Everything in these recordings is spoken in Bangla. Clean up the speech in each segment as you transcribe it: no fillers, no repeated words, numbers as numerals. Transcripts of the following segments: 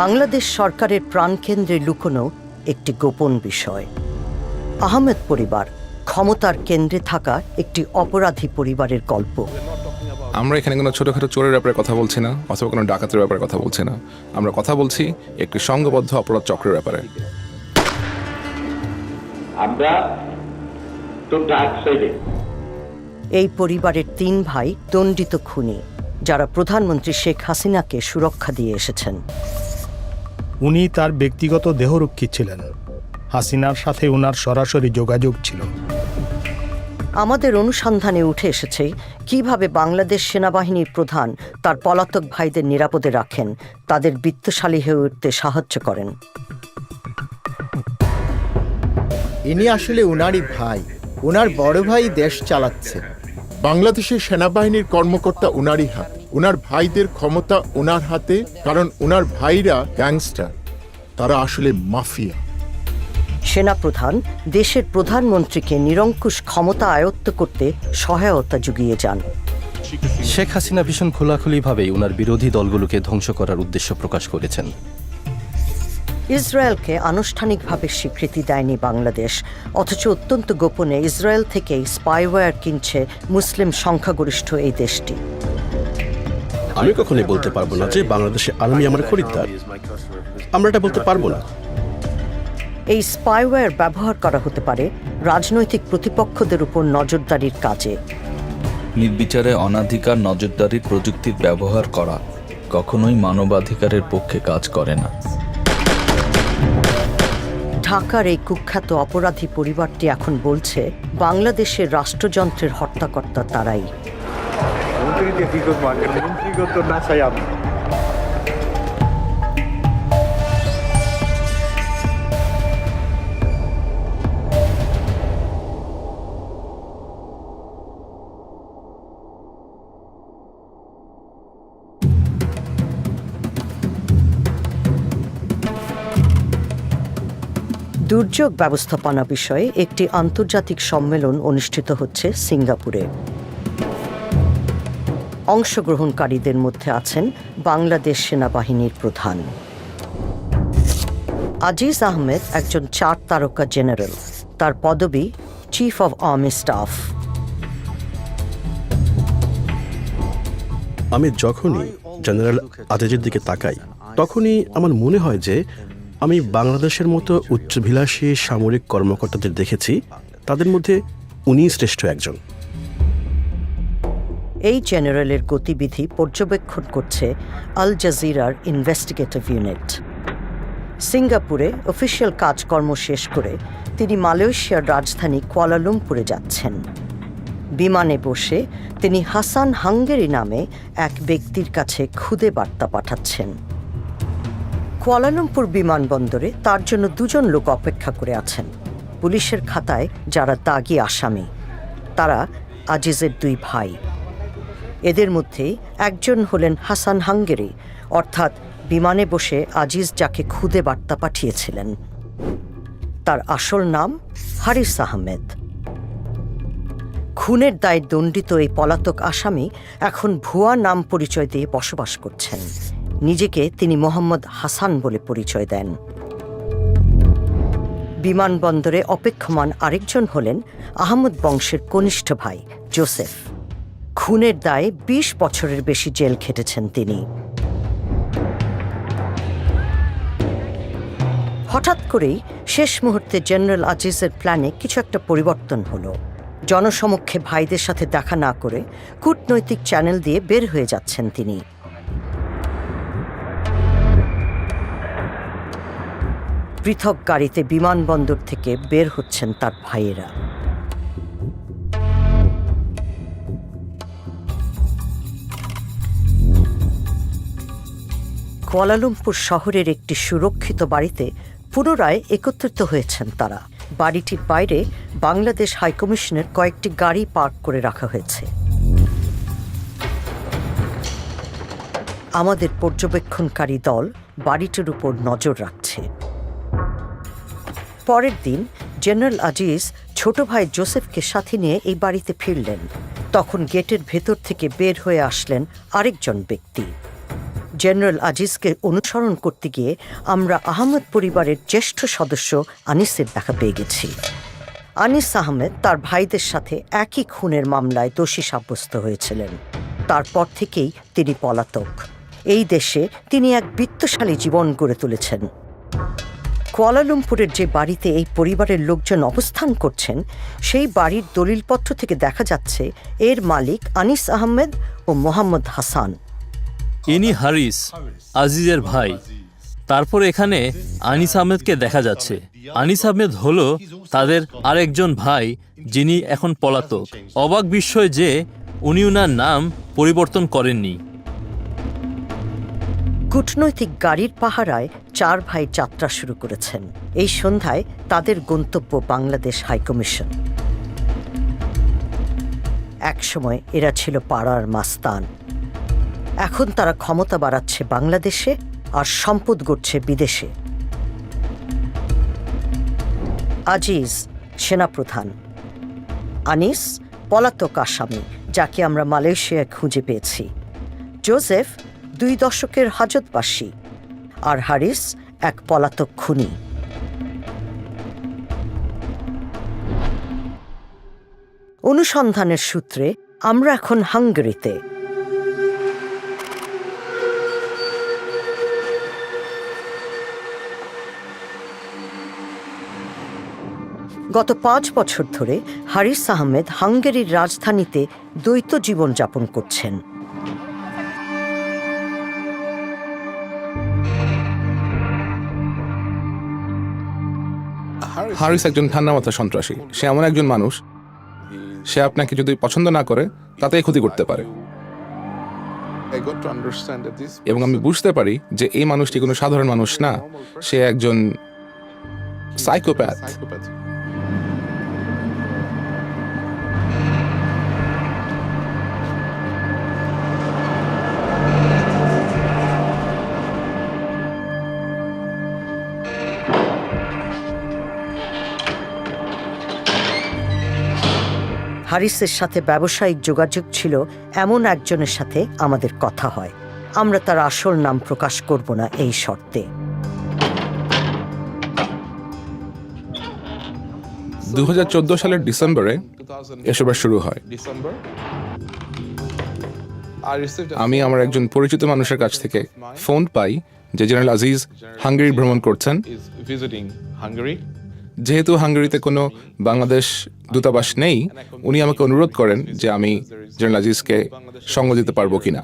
বাংলাদেশ সরকারের প্রাণকেন্দ্রে লুকোনো একটি গোপন বিষয়। আহমেদ পরিবার ক্ষমতার কেন্দ্রে থাকা একটি অপরাধী পরিবারের গল্প। আমরা এখানে কোনো ছোটখাটো চোরের ব্যাপারে কথা বলছি না, অথবা কোনো ডাকাতের ব্যাপারে কথা বলছি না। আমরা কথা বলছি একটি সংঘবদ্ধ অপরাধ চক্রের ব্যাপারে। এই পরিবারের 3 ভাই দণ্ডিত খুনি, যারা প্রধানমন্ত্রী শেখ হাসিনাকে সুরক্ষা দিয়ে এসেছেন। উনি তার ব্যক্তিগত দেহরক্ষী ছিলেন। হাসিনার সাথে ওনার সরাসরি যোগাযোগ ছিল। আমাদের অনুসন্ধানে উঠে এসেছে কিভাবে বাংলাদেশ সেনাবাহিনীর প্রধান তার পলাতক ভাইদের নিরাপদে রাখেন, তাদের বিত্তশালী হয়ে উঠতে সাহায্য করেন। ইনি আসলে উনারই ভাই। উনার বড় ভাই দেশ চালাচ্ছে। বাংলাদেশের সেনাবাহিনীর কর্মকর্তা উনারই হাতে। উনার ভাইদের ক্ষমতা উনার হাতে, কারণ উনার ভাইরা গ্যাংস্টার, তারা আসলে মাফিয়া। সেনাপ্রধান দেশের প্রধানমন্ত্রীকে নিরঙ্কুশ ক্ষমতা আয়ত্ত করতে সহায়তা জুগিয়ে যান। শেখ হাসিনা ভীষণ খোলাখুলিভাবেই ওনার বিরোধী দলগুলোকে ধ্বংস করার উদ্দেশ্য প্রকাশ করেছেন। ইসরায়েলকে আনুষ্ঠানিকভাবে স্বীকৃতি দেয়নি বাংলাদেশ, অথচ অত্যন্ত গোপনে ইসরায়েল থেকেই স্পাইওয়্যার কিনছে মুসলিম সংখ্যাগরিষ্ঠ এই দেশটি। আমি কখনোই বলতে পারবো না যে বাংলাদেশের আর্মি আমার খরিদ্দার। আমরা এটা বলতে পারবো না। এই স্পাইওয়্যার ব্যবহার করা হতে পারে রাজনৈতিক প্রতিপক্ষদের উপর নজরদারির কাজে। নির্বিচারে অনাধিকার নজরদারির প্রযুক্তির ব্যবহার করা কখনোই মানবাধিকারের পক্ষে কাজ করে না। ঢাকার এই কুখ্যাত অপরাধী পরিবারটি এখন বলছে বাংলাদেশের রাষ্ট্রযন্ত্রের হত্যাকর্তা তারাই। দুর্যোগ ব্যবস্থাপনা বিষয়ে একটি আন্তর্জাতিক সম্মেলন অনুষ্ঠিত হচ্ছে সিঙ্গাপুরে। অংশগ্রহণকারীদের মধ্যে আছেন বাংলাদেশ সেনাবাহিনীর প্রধান আজিজ আহমেদ, একজন 4 তারকা জেনারেল। তার পদবি চিফ অব আর্মি স্টাফ। আমি যখনই জেনারেল আজিজের দিকে তাকাই, তখনই আমার মনে হয় যে আমি বাংলাদেশের মতো উচ্চাভিলাষী সামরিক কর্মকর্তাদের দেখেছি, তাদের মধ্যে উনি শ্রেষ্ঠ একজন। এই জেনারেলের গতিবিধি পর্যবেক্ষণ করছে আল জাজিরার ইনভেস্টিগেটিভ ইউনিট। সিঙ্গাপুরে অফিসিয়াল কাজকর্ম শেষ করে তিনি মালয়েশিয়ার রাজধানী কুয়ালালামপুরে যাচ্ছেন। বিমানে বসে তিনি হাসান হাঙ্গেরি নামে এক ব্যক্তির কাছে খুদে বার্তা পাঠাচ্ছেন। কুয়ালালামপুর বিমানবন্দরে তার জন্য 2 জন লোক অপেক্ষা করে আছেন, পুলিশের খাতায় যারা দাগি আসামি। তারা আজিজের 2 ভাই। এদের মধ্যে একজন হলেন হাসান হাঙ্গেরি, অর্থাৎ বিমানে বসে আজিজ যাকে খুদে বার্তা পাঠিয়েছিলেন। তার আসল নাম হারিস আহমেদ। খুনের দায়ে দণ্ডিত এই পলাতক আসামি এখন ভুয়া নাম পরিচয় দিয়ে বসবাস করছেন। নিজেকে তিনি মোহাম্মদ হাসান বলে পরিচয় দেন। বিমানবন্দরে অপেক্ষমান আরেকজন হলেন আহমদ বংশের কনিষ্ঠ ভাই জোসেফ। খুনের দায়ে 20 বছরের বেশি জেল খেটেছেন তিনি। হঠাৎ করেই শেষ মুহূর্তে জেনারেল আজিজের প্ল্যানে কিছু একটা পরিবর্তন হলো। জনসমক্ষে ভাইদের সাথে দেখা না করে কূটনৈতিক চ্যানেল দিয়ে বের হয়ে যাচ্ছেন তিনি। পৃথক গাড়িতে বিমানবন্দর থেকে বের হচ্ছেন তার ভাইয়েরা। কুয়ালালামপুর শহরের একটি সুরক্ষিত বাড়িতে পুনরায় একত্রিত হয়েছেন তারা। বাড়িটির বাইরে বাংলাদেশ হাইকমিশনের কয়েকটি গাড়ি পার্ক করে রাখা হয়েছে। আমাদের পর্যবেক্ষণকারী দল বাড়িটির উপর নজর রাখছে। পরের দিন জেনারেল আজিজ ছোট ভাই জোসেফকে সাথে নিয়ে এই বাড়িতে ফিরলেন। তখন গেটের ভেতর থেকে বের হয়ে আসলেন আরেকজন ব্যক্তি। জেনারেল আজিজকে অনুসরণ করতে গিয়ে আমরা আহমেদ পরিবারের জ্যেষ্ঠ সদস্য আনিসের দেখা পেয়ে গেছি। আনিস আহমেদ তার ভাইদের সাথে একই খুনের মামলায় দোষী সাব্যস্ত হয়েছিলেন। তারপর থেকেই তিনি পলাতক। এই দেশে তিনি এক বিত্তশালী জীবন গড়ে তুলেছেন। কুয়ালালামপুরের যে বাড়িতে এই পরিবারের লোকজন অবস্থান করছেন, সেই বাড়ির দলিলপত্র থেকে দেখা যাচ্ছে এর মালিক আনিস আহমেদ ও মোহাম্মদ হাসান। ইনি হারিস, আজিজের ভাই। তারপর এখানে আনিস আহমেদকে দেখা যাচ্ছে। আনিস আহমেদ হলো তাদের আরেকজন ভাই, যিনি এখন পলাতক। অবাক বিষয় যে উনি ওনার নাম পরিবর্তন করেননি। কূটনৈতিক গাড়ির পাহারায় 4 ভাই যাত্রা শুরু করেছেন। এই সন্ধ্যায় তাদের গন্তব্য বাংলাদেশ হাইকমিশন। একসময় এরা ছিল পাড়ার মাস্তান। এখন তারা ক্ষমতা বাড়াচ্ছে বাংলাদেশে আর সম্পদ গড়ছে বিদেশে। আজিজ সেনাপ্রধান, আনিস পলাতক আসামি, যাকে আমরা মালয়েশিয়ায় খুঁজে পেয়েছি। জোসেফ 2 দশকের হাজতবাসী, আর হারিস এক পলাতক খুনি। অনুসন্ধানের সূত্রে আমরা এখন হাঙ্গেরিতে। গত 5 বছর ধরে হারিস আহমেদ হাঙ্গেরির রাজধানীতে দ্বৈত জীবনযাপন করছেন। হারিস একজন ঠান্ডা মাথা সন্ত্রাসী। সে এমন একজন মানুষ, সে আপনাকে যদি পছন্দ না করে তাতেই ক্ষতি করতে পারে। এবং আমি বুঝতে পারি যে এই মানুষটি কোনো সাধারণ মানুষ না, সে একজন সাইকোপ্যাথ। হারিসের সাথে ব্যবসায়িক যোগাযোগ ছিল এমন একজনের সাথে আমাদের কথা হয়। আমরা তার আসল নাম প্রকাশ করব না এই শর্তে। 2014 সালের ডিসেম্বরে এসবের শুরু হয়। আমি আমার একজন পরিচিত মানুষের কাছ থেকে ফোন পাই যে জেনারেল আজিজ হাঙ্গেরি ভ্রমণ করছেন। যেহেতু হাঙ্গেরিতে কোনো বাংলাদেশ দূতাবাস নেই, উনি আমাকে অনুরোধ করেন যে আমি জেনারেল আজিজকে সঙ্গ দিতে পারবো কিনা।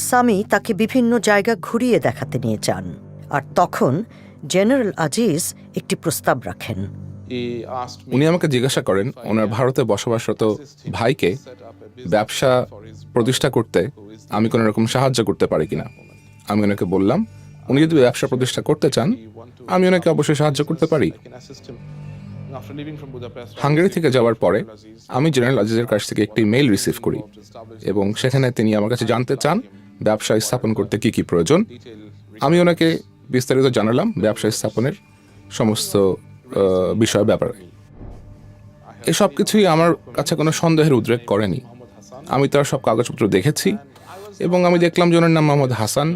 সামি তাকে বিভিন্ন জায়গা ঘুরিয়ে দেখাতে নিয়ে যান, আর তখন জেনারেল আজিজ একটি প্রস্তাব রাখেন। উনি আমাকে জিজ্ঞাসা করেন ওনার ভারতে বসবাসরত ভাইকে ব্যবসা প্রতিষ্ঠা করতে আমি কোনো রকম সাহায্য করতে পারি কিনা। আমি ওনাকে বললাম, উনি যদি ব্যবসা প্রতিষ্ঠা করতে চান আমি ওনাকে অবশ্যই সাহায্য করতে পারি। হাঙ্গেরি থেকে যাওয়ার পরে আমি জেনারেল আজিজের কাছ থেকে একটি মেইল রিসিভ করি এবং সেখানে তিনি আমার কাছে জানতে চান ব্যবসা স্থাপন করতে কি কি প্রয়োজন। আমি ওনাকে বিস্তারিত জানালাম ব্যবসা স্থাপনের সমস্ত বিষয় ব্যাপারে। এসব কিছুই আমার কাছে কোনো সন্দেহের উদ্রেক করেনি। আমি তার সব কাগজপত্র দেখেছি এবং আমি দেখলাম যে ওনার নাম মোহাম্মদ হাসান,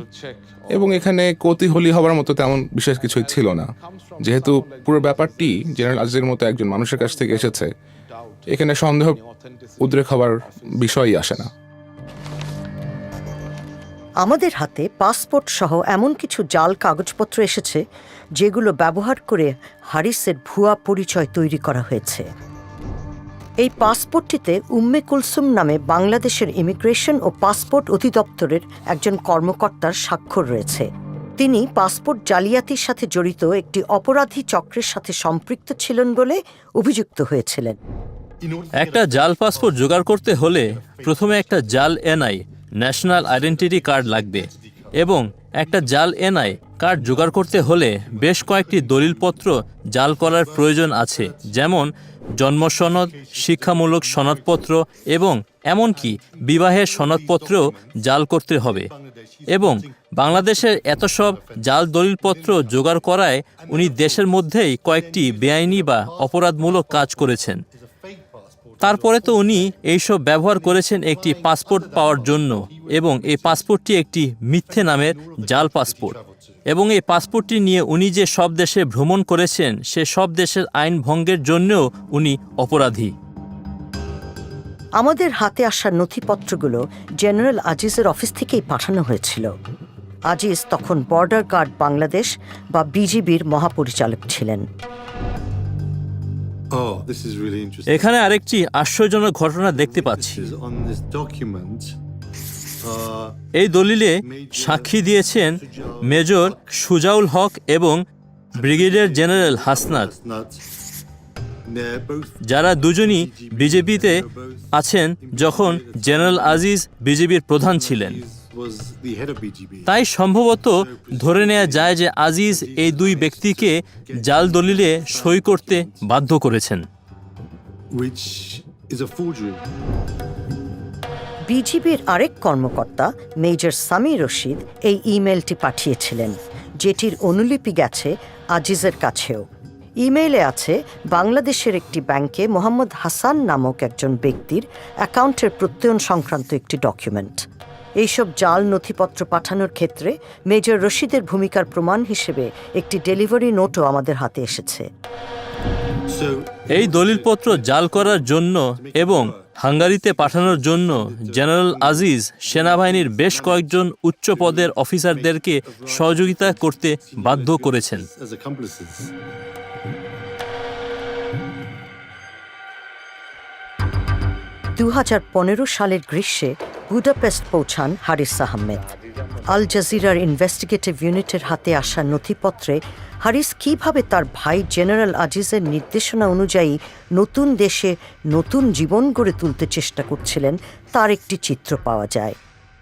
এবং এখানে কৌতূহলী হওয়ার মতো তেমন বিশেষ কিছুই ছিল না। যেহেতু পুরো ব্যাপারটি জেনারেল আজিজের মতো একজন মানুষের কাছ থেকে এসেছে, এখানে সন্দেহ উদ্রেক হওয়ার বিষয়ই আসে না। আমাদের হাতে পাসপোর্ট সহ এমন কিছু জাল কাগজপত্র এসেছে যেগুলো ব্যবহার করে হারিসের ভুয়া পরিচয় তৈরি করা হয়েছে। এই পাসপোর্টটিতে উম্মে কুলসুম নামে বাংলাদেশের ইমিগ্রেশন ও পাসপোর্ট অধিদপ্তরের একজন কর্মকর্তার স্বাক্ষর রয়েছে। তিনি পাসপোর্ট জালিয়াতির সাথে জড়িত একটি অপরাধী চক্রের সাথে সম্পৃক্ত ছিলেন বলে অভিযুক্ত হয়েছিলেন। একটা জাল পাসপোর্ট জোগাড় করতে হলে প্রথমে একটা জাল এনআই ন্যাশনাল আইডেন্টিটি কার্ড লাগবে, এবং একটা জাল এনআই কার্ড জোগাড় করতে হলে বেশ কয়েকটি দলিলপত্র জাল করার প্রয়োজন আছে, যেমন জন্মসনদ, শিক্ষামূলক সনদপত্র এবং এমনকি বিবাহের সনদপত্রও জাল করতে হবে। এবং বাংলাদেশের এত সব জাল দলিলপত্র জোগাড় করায় উনি দেশের মধ্যেই কয়েকটি বেআইনি বা অপরাধমূলক কাজ করেছেন। তারপরে তো উনি এইসব ব্যবহার করেছেন একটি পাসপোর্ট পাওয়ার জন্য, এবং এই পাসপোর্টটি একটি মিথ্যে নামের জাল পাসপোর্ট, এবং এই পাসপোর্টটি নিয়ে উনি যে সব দেশে ভ্রমণ করেছেন সে সব দেশের আইন ভঙ্গের জন্যও উনি অপরাধী। আমাদের হাতে আসা নথিপত্রগুলো জেনারেল আজিজের অফিস থেকেই পাঠানো হয়েছিল। আজিজ তখন বর্ডার গার্ড বাংলাদেশ বা বিজিবির মহাপরিচালক ছিলেন। এখানে আরেকটি আশ্চর্যজনক ঘটনা দেখতে পাচ্ছি। এই দলিলে সাক্ষী দিয়েছেন মেজর সুজাউল হক এবং ব্রিগেডিয়ার জেনারেল হাসনাত, যারা দুজনই বিজেপিতে আছেন যখন জেনারেল আজিজ বিজেপির প্রধান ছিলেন। তাই সম্ভবত ধরে নেওয়া যায় যে আজিজ এই দুই ব্যক্তিকে জাল দলিলে সই করতে বাধ্য করেছেন। বিজিবির আরেক কর্মকর্তা মেজর সামি রশিদ এই ইমেলটি পাঠিয়েছিলেন, যেটির অনুলিপি গেছে আজিজের কাছেও। ইমেইলে আছে বাংলাদেশের একটি ব্যাংকে মোহাম্মদ হাসান নামক একজন ব্যক্তির অ্যাকাউন্টের প্রত্যয়ন সংক্রান্ত একটি ডকুমেন্ট। এইসব জাল নথিপত্র পাঠানোর ক্ষেত্রে মেজর রশিদের ভূমিকার প্রমাণ হিসেবে একটি ডেলিভারি নোটও আমাদের হাতে এসেছে। এই দলিলপত্র জাল করার জন্য এবং হাঙ্গারিতে পাঠানোর জন্য জেনারেল আজিজ সেনাবাহিনীর বেশ কয়েকজন উচ্চ পদের অফিসারদেরকে সহযোগিতা করতে বাধ্য করেছেন। 2015 সালের গ্রীষ্মে বুদাপেস্ট পৌঁছান হারিস আহমেদ। আল জাজিরার ইনভেস্টিগেটিভ ইউনিটের হাতে আসা নথিপত্রে হারিস কিভাবে তার ভাই জেনারেল আজিজের নির্দেশনা অনুযায়ী নতুন দেশে নতুন জীবন গড়ে তুলতে চেষ্টা করছিলেন তার একটি চিত্র পাওয়া যায়।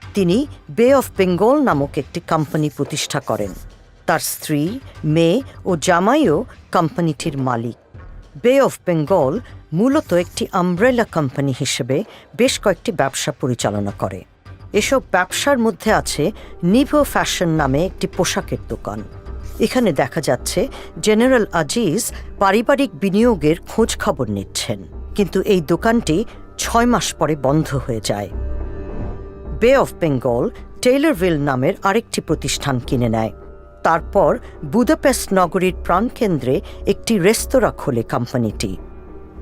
তিনি বে অফ বেঙ্গল নামক একটি কোম্পানি প্রতিষ্ঠা করেন। তার স্ত্রী, মেয়ে ও জামাইও কোম্পানিটির মালিক। বে অফ বেঙ্গল মূলত একটি আমব্রেলা কোম্পানি হিসেবে বেশ কয়েকটি ব্যবসা পরিচালনা করে। এসব ব্যবসার মধ্যে আছে নিভো ফ্যাশন নামে একটি পোশাকের দোকান। এখানে দেখা যাচ্ছে জেনারেল আজিজ পারিবারিক বিনিয়োগের খোঁজ খবর নিচ্ছেন, কিন্তু এই দোকানটি 6 মাস পরে বন্ধ হয়ে যায়। বে অফ বেঙ্গল টেইলরভিল নামের আরেকটি প্রতিষ্ঠান কিনে নেয়। তারপর বুদাপেস্ট নগরীর প্রাণকেন্দ্রে একটি রেস্তোরাঁ খোলে কোম্পানিটি।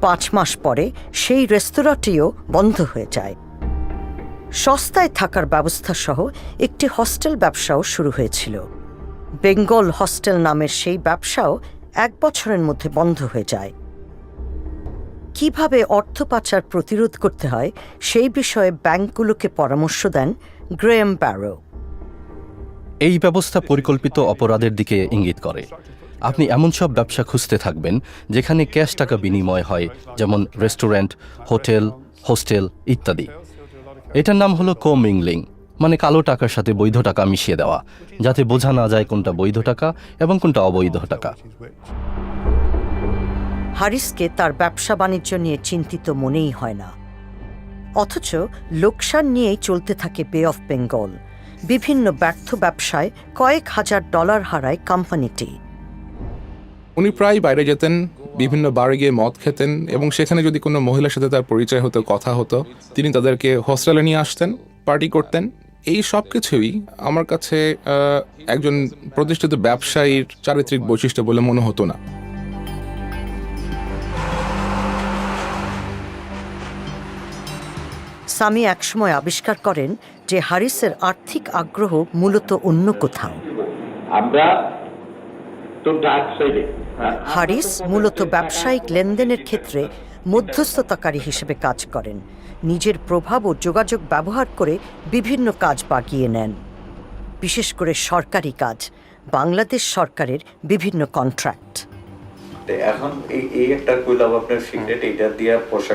5 মাস পরে সেই রেস্তোরাঁটিও বন্ধ হয়ে যায়। সস্তায় থাকার ব্যবস্থা সহ একটি হস্টেল ব্যবসাও শুরু হয়েছিল। বেঙ্গল হস্টেল নামের সেই ব্যবসাও 1 বছরের মধ্যে বন্ধ হয়ে যায়। কিভাবে অর্থ পাচার প্রতিরোধ করতে হয় সেই বিষয়ে ব্যাংকগুলোকে পরামর্শ দেন গ্রেয়াম ব্যারো। এই ব্যবস্থা পরিকল্পিত অপরাধের দিকে ইঙ্গিত করে। আপনি এমন সব ব্যবসা খুঁজতে থাকবেন যেখানে ক্যাশ টাকা বিনিময় হয়, যেমন রেস্টুরেন্ট, হোটেল, হোস্টেল ইত্যাদি। এটার নাম হলো কোমিংলিং, মানে কালো টাকার সাথে বৈধ টাকা মিশিয়ে দেওয়া, যাতে বোঝা না যায় কোনটা বৈধ টাকা এবং কোনটা অবৈধ টাকা। হারিসকে তার ব্যবসা বাণিজ্য নিয়ে চিন্তিত মনেই হয় না, অথচ লোকসান নিয়েই চলতে থাকে বে অফ বেঙ্গল। বিভিন্ন ব্যর্থ ব্যবসায় কয়েক হাজার ডলার হারায় কোম্পানিটি। উনি প্রায় বাইরে যেতেন, বিভিন্ন বারে গিয়ে মদ খেতেন, এবং সেখানে যদি কোনো মহিলার সাথে তার পরিচয় হতো, কথা হতো, তিনি তাদেরকে হোস্টেলে নিয়ে আসতেন, পার্টি করতেন। এই সব কিছুই আমার কাছে একজন প্রতিষ্ঠিত ব্যবসায়ীর চারিত্রিক বৈশিষ্ট্য বলে মনে হতো না। সামি একসময় আবিষ্কার করেন যে হারিসের আর্থিক আগ্রহ মূলত অন্য কোথাও। হারিস মূলত ব্যবসায়িক লেনদেনের ক্ষেত্রে মধ্যস্থতাকারী হিসেবে কাজ করেন। নিজের প্রভাব ও যোগাযোগ ব্যবহার করে বিভিন্ন কাজ বাগিয়ে নেন, বিশেষ করে সরকারি কাজ, বাংলাদেশ সরকারের বিভিন্ন কন্ট্রাক্ট। এখন এই একটা কইলাম আপনার সিক্রেট, এইটা দিয়ে পয়সা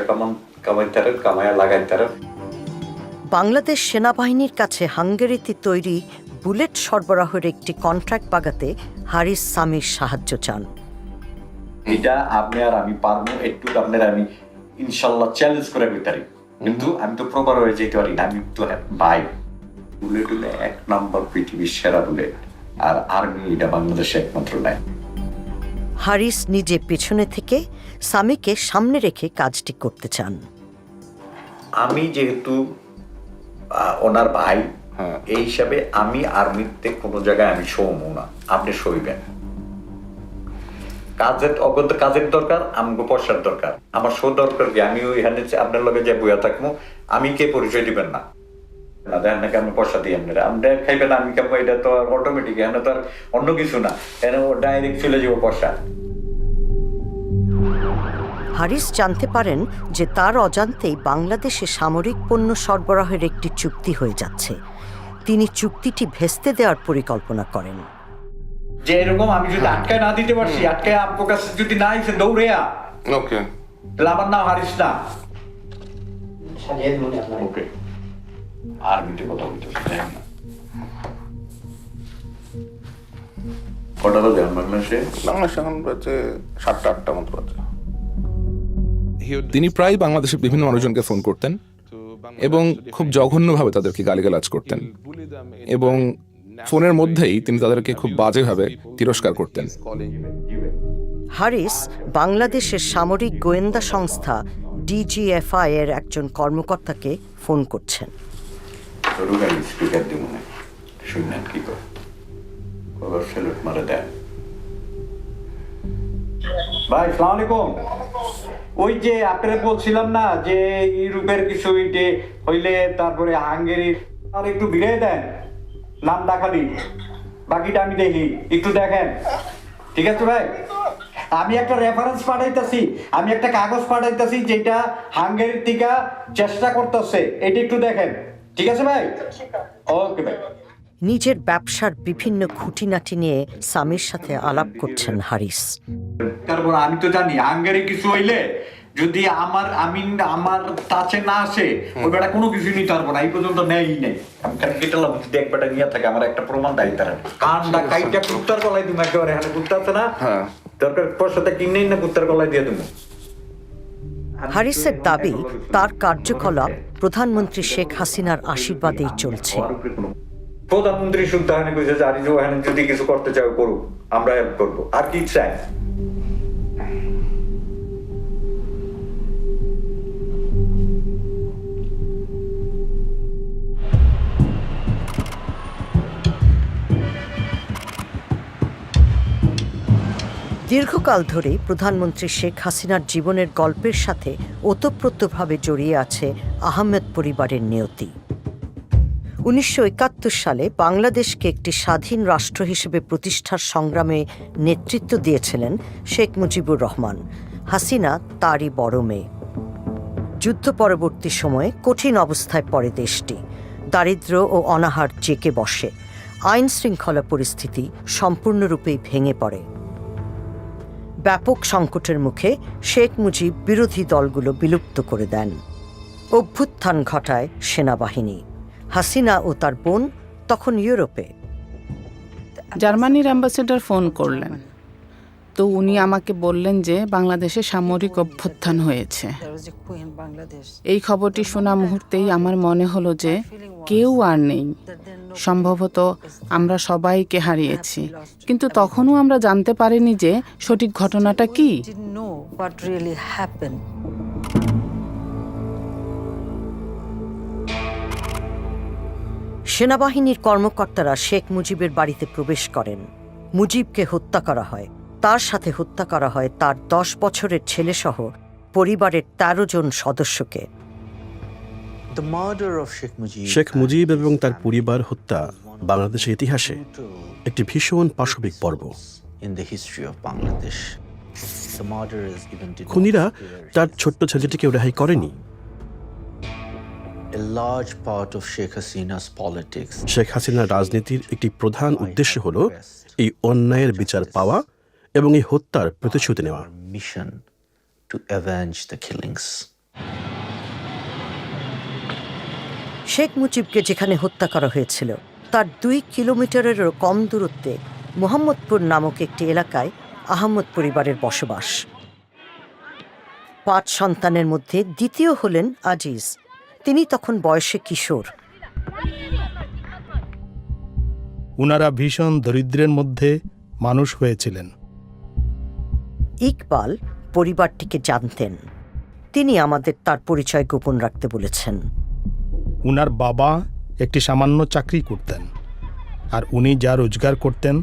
কামায়া লাগাইতার। বাংলাদেশ সেনাবাহিনীর কাছে হাঙ্গেরিতে তৈরি বুলেট সরবরাহের একটি কন্ট্রাক্ট বাগাতে হারিস সামির সাহায্য চান। এটা আপনি আর আমি পারবো, একটু আপনার আমি ইনশাল্লাহ চ্যালেঞ্জ করে বিতারি, কিন্তু আমি তো প্রপার হয়ে যেতে পারি না। আমি তো ভাই বুলেট হলে 1 নম্বর পৃথিবীর সেরা বুলেট, আর আর্মি এটা বাংলাদেশে একমাত্র নাই। হারিস নিজে পেছনে থেকে সামিকে সামনে রেখে কাজটি করতে চান। আমি যেহেতু ওনার ভাই, এই হিসাবে আমি আর্মিতে কোনো জায়গায় আমি শোবো না, আপনি শোইবেন। কাজের অগত কাজের দরকার, আমাকে পয়সার দরকার। আমার শো দরকার কি? আমি ওইখানে আপনার লগে যে বইয়া থাকবো, আমি কে পরিচয় দিবেন না না দেখেন নাকি আমি পয়সা দিই আপনারা, আমরা খাইবেন আমি খাবো, এটা তো আর অটোমেটিক, এখানে তো আর অন্য কিছু না, এখানে ডাইরেক্ট চলে যাবো পয়সা। হারিস জানতে পারেন যে তার অজান্তেই বাংলাদেশে সামরিক পণ্য সরবরাহের একটি চুক্তি হয়ে যাচ্ছে। তিনি চুক্তিটি ভেস্তে দেওয়ার পরিকল্পনা করেন। যে এরকম আমি যদি আটকায় না দিতে পারছি, আটকায় আপনার কাছে যদি না এসে দৌড়েয়া, ওকে, তাহলে আমার নাম হারিস না। ওকে, আর্মিতে কথা বলতে না। কটা বাজে বাংলাদেশে? বাংলাদেশে এখন বাজে 7টা-8টা মতো বাজে। তিনি প্রায় বাংলাদেশের বিভিন্ন মানুষজনকে ফোন করতেন এবং খুব জঘন্যভাবে তাদেরকে গালিগালাজ করতেন, এবং ফোনের মধ্যেই তিনি তাদেরকে খুব বাজেভাবে তিরস্কার করতেন। হারিস বাংলাদেশের সামরিক গোয়েন্দা সংস্থা ডিজিএফআই এর একজন কর্মকর্তাকে ফোন করছেন। ভাই সালাম আলাইকুম। ওই যে আপনারা বলছিলাম না যে ইউরোপের কিছু হইলে তারপরে হাঙ্গেরির, আর একটু ভিড়ে দেন নাম দেখালি, বাকিটা আমি দেখি, একটু দেখেন। ঠিক আছে ভাই, আমি একটা রেফারেন্স পাঠাইতেছি, আমি একটা কাগজ পাঠাইতেছি যেটা হাঙ্গেরির থেকে চেষ্টা করতেছে, এটা একটু দেখেন। ঠিক আছে ভাই? ওকে ভাই। নিজের ব্যবসার বিভিন্ন খুঁটিনাটি নিয়ে সামির সাথে আলাপ করছেন হারিস। তারপর আমি তো জানি হাঙ্গেরি কিছু হইলে যদি আমার কাছে না আসে, ওই বেটা কোনো কিছু নিতে পারবো না, এই পর্যন্ত নেই নেই। আমি খালি কেটালাম যদি এক বেটা নিয়ে থাকে, আমার একটা প্রমাণ দেয় তারা কানটা কাইটা কুত্তার গলায় তুমি একেবারে, এখানে কুত্তা আছে না, দরকার পয়সাটা কিনেই না কুত্তার গলায় দিয়ে দেবো। হারিসের দাবি তার কার্যকলাপ প্রধানমন্ত্রী শেখ হাসিনার আশীর্বাদেই চলছে। প্রধানমন্ত্রী শুদ্ধ হানি কইছে যে আরিজ ওখানে যদি কিছু করতে চাও করুক, আমরা হেল্প করবো, আর কি চাই। দীর্ঘকাল ধরে প্রধানমন্ত্রী শেখ হাসিনার জীবনের গল্পের সাথে ওতপ্রোতভাবে জড়িয়ে আছে আহমেদ পরিবারের নিয়তি। 1971 সালে বাংলাদেশকে একটি স্বাধীন রাষ্ট্র হিসেবে প্রতিষ্ঠার সংগ্রামে নেতৃত্ব দিয়েছিলেন শেখ মুজিবুর রহমান। হাসিনা তারই বড় মেয়ে। যুদ্ধ পরবর্তী সময়ে কঠিন অবস্থায় পড়ে দেশটি। দারিদ্র্য ও অনাহার জেঁকে বসে। আইন শৃঙ্খলা পরিস্থিতি সম্পূর্ণরূপেই ভেঙে পড়ে। ব্যাপক সংকটের মুখে শেখ মুজিব বিরোধী দলগুলো বিলুপ্ত করে দেন। অভ্যুত্থান ঘটায় সেনাবাহিনী। হাসিনা ও তার বোন তখন ইউরোপে। জার্মানির অ্যাম্বাসেডর ফোন করলেন, তো উনি আমাকে বললেন যে বাংলাদেশে সামরিক অভ্যুত্থান হয়েছে। এই খবরটি শোনা মুহূর্তেই আমার মনে হলো যে কেউ আর নেই, সম্ভবত আমরা সবাইকে হারিয়েছি, কিন্তু তখনও আমরা জানতে পারিনি যে সঠিক ঘটনাটা কি। সেনাবাহিনীর কর্মকর্তারা শেখ মুজিবের বাড়িতে প্রবেশ করেন। মুজিবকে হত্যা করা হয়। তার সাথে হত্যা করা হয় তার 10 বছরের ছেলেসহ পরিবারের 13 জন সদস্যকে। শেখ মুজিব এবং তার পরিবার হত্যা বাংলাদেশের ইতিহাসে একটি ভীষণ পাশবিক পর্ব। খুনিরা তার ছোট্ট ছেলেটিকে রেহাই করেনি। শেখ হাসিনার রাজনীতির একটি প্রধান উদ্দেশ্য হল এই অন্যায়ের বিচার পাওয়া এবং এই হত্যার প্রতিশোধ নেওয়া। শেখ মুজিবকে যেখানে হত্যা করা হয়েছিল তার 2 কিলোমিটারেরও কম দূরত্বে মোহাম্মদপুর নামক একটি এলাকায় আহমদ পরিবারের বসবাস। 5 সন্তানের মধ্যে দ্বিতীয় হলেন আজিজ। তিনি তখন বয়সে কিশোর। উনারা ভীষণ দরিদ্রের মধ্যে মানুষ হয়েছিলেন। ইকবাল পরিবারটিকে জানতেন। তিনি আমাদের তার পরিচয় গোপন রাখতে বলেছেন। উনার বাবা একটি সামান্য চাকরি করতেন, আর উনি যা রোজগার করতেন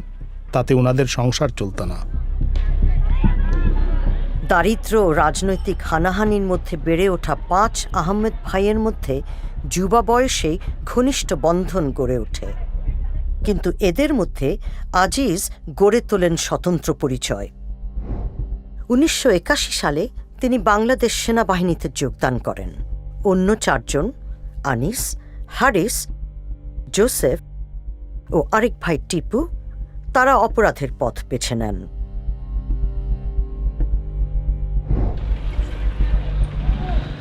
তাতে উনাদের সংসার চলত না। দারিদ্র্য ও রাজনৈতিক হানাহানির মধ্যে বেড়ে ওঠা 5 আহমেদ ভাইয়ের মধ্যে যুবা বয়সেই ঘনিষ্ঠ বন্ধন গড়ে ওঠে। কিন্তু এদের মধ্যে আজিজ গড়ে তোলেন স্বতন্ত্র পরিচয়। 1981 সালে তিনি বাংলাদেশ সেনাবাহিনীতে যোগদান করেন। অন্য 4 জন, আনিস, হারিস, জোসেফ ও আরেক ভাই টিপু, তারা অপরাধের পথ বেছে নেন।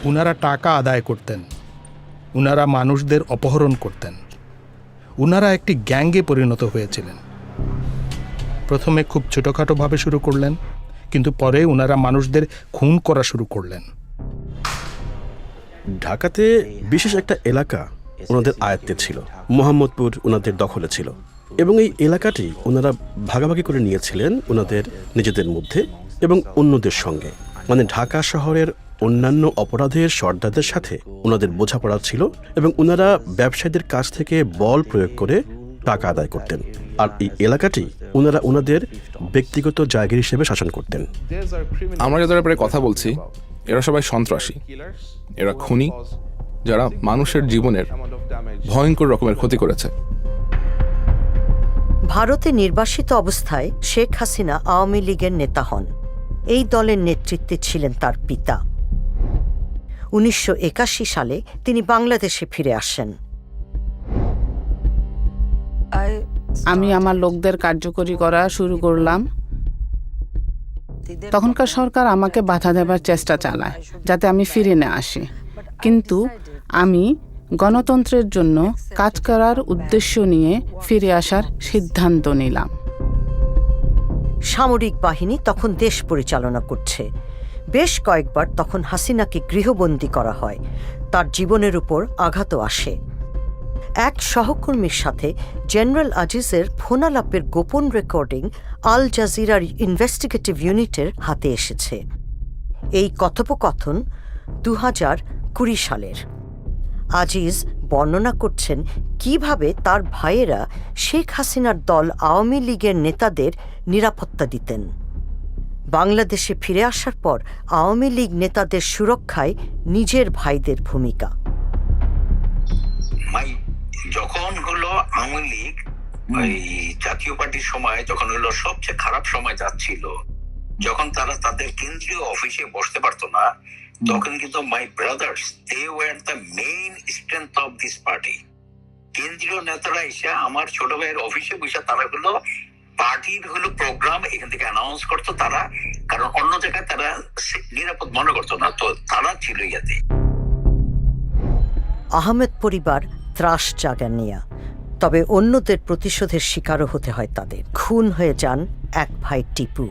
উনারা টাকা আদায় করতেন, উনারা মানুষদের অপহরণ করতেন, উনারা একটি গ্যাংয়ে পরিণত হয়েছিলেন। প্রথমে খুব ছোটোখাটোভাবে শুরু করলেন, কিন্তু পরে উনারা মানুষদের খুন করা শুরু করলেন। ঢাকাতে বিশেষ একটা এলাকা ওনাদের আয়ত্তে ছিল, মোহাম্মদপুর ওনাদের দখলে ছিল, এবং এই এলাকাটি ওনারা ভাগাভাগি করে নিয়েছিলেন ওনাদের নিজেদের মধ্যে এবং অন্যদের সঙ্গে। মানে ঢাকা শহরের অন্যান্য অপরাধের সর্দারদের সাথে ওনাদের বোঝাপড়া ছিল, এবং ওনারা ব্যবসায়ীদের কাছ থেকে বল প্রয়োগ করে টাকা আদায় করতেন। আর এই এলাকাটি ওনারা ওনাদের ব্যক্তিগত জায়গা হিসেবে শাসন করতেন। আমরা যাদের ব্যাপারে কথা বলছি এরা সবাই সন্ত্রাসী, এরা খুনি, যারা মানুষের জীবনের ভয়ঙ্কর রকমের ক্ষতি করেছে। ভারতে নির্বাসিত অবস্থায় শেখ হাসিনা আওয়ামী লীগের নেতা হন। এই দলের নেতৃত্বে ছিলেন তার পিতা। 1981 সালে তিনি বাংলাদেশে ফিরে আসেন। আমি আমার লোকদের কার্যকরী করা শুরু করলাম। তখনকার সরকার আমাকে বাধা দেবার চেষ্টা চালায় যাতে আমি ফিরে না আসি, কিন্তু আমি গণতন্ত্রের জন্য কাজ করার উদ্দেশ্য নিয়ে ফিরে আসার সিদ্ধান্ত নিলাম। সামরিক বাহিনী তখন দেশ পরিচালনা করছে। বেশ কয়েকবার তখন হাসিনাকে গৃহবন্দী করা হয়। তার জীবনের উপর আঘাতও আসে। এক সহকর্মীর সাথে জেনারেল আজিজের ফোনালাপের গোপন রেকর্ডিং আল জাজিরার ইনভেস্টিগেটিভ ইউনিটের হাতে এসেছে। এই কথোপকথন 2020 সালের। আজিজ বর্ণনা করছেন কিভাবে তার ভাইয়েরা শেখ হাসিনার দল আওয়ামী লীগের নেতাদের নিরাপত্তা দিতেন। বাংলাদেশে ফিরে আসার পর আওয়ামী লীগ নেতাদের সুরক্ষায় নিজের ভাইদের ভূমিকা। যখন হলো আওয়ামী লীগ ওই জাতীয় পার্টির সময়, যখন হলো সবচেয়ে খারাপ সময় যাচ্ছিল, যখন তারা তাদের কেন্দ্রীয় অফিসে বসতে পারতো না, তখন কিন্তু my brothers they were the main strength of this party. কেন্দ্রীয় নেতারা এসে আমার ছোট ভাইয়ের অফিসে বসে তারা হলো পার্টির হলো প্রোগ্রাম এখান থেকে অ্যানাউন্স করতো তারা, কারণ অন্য জায়গায় তারা নিরাপদ মনে করতো না, তো তারা ছিল ইয়াতে। আহমেদ পরিবার ত্রাস জাগানিয়া, তবে অন্যদের প্রতিশোধের শিকারও হতে হয় তাদের। খুন হয়ে যান এক ভাই টিপু।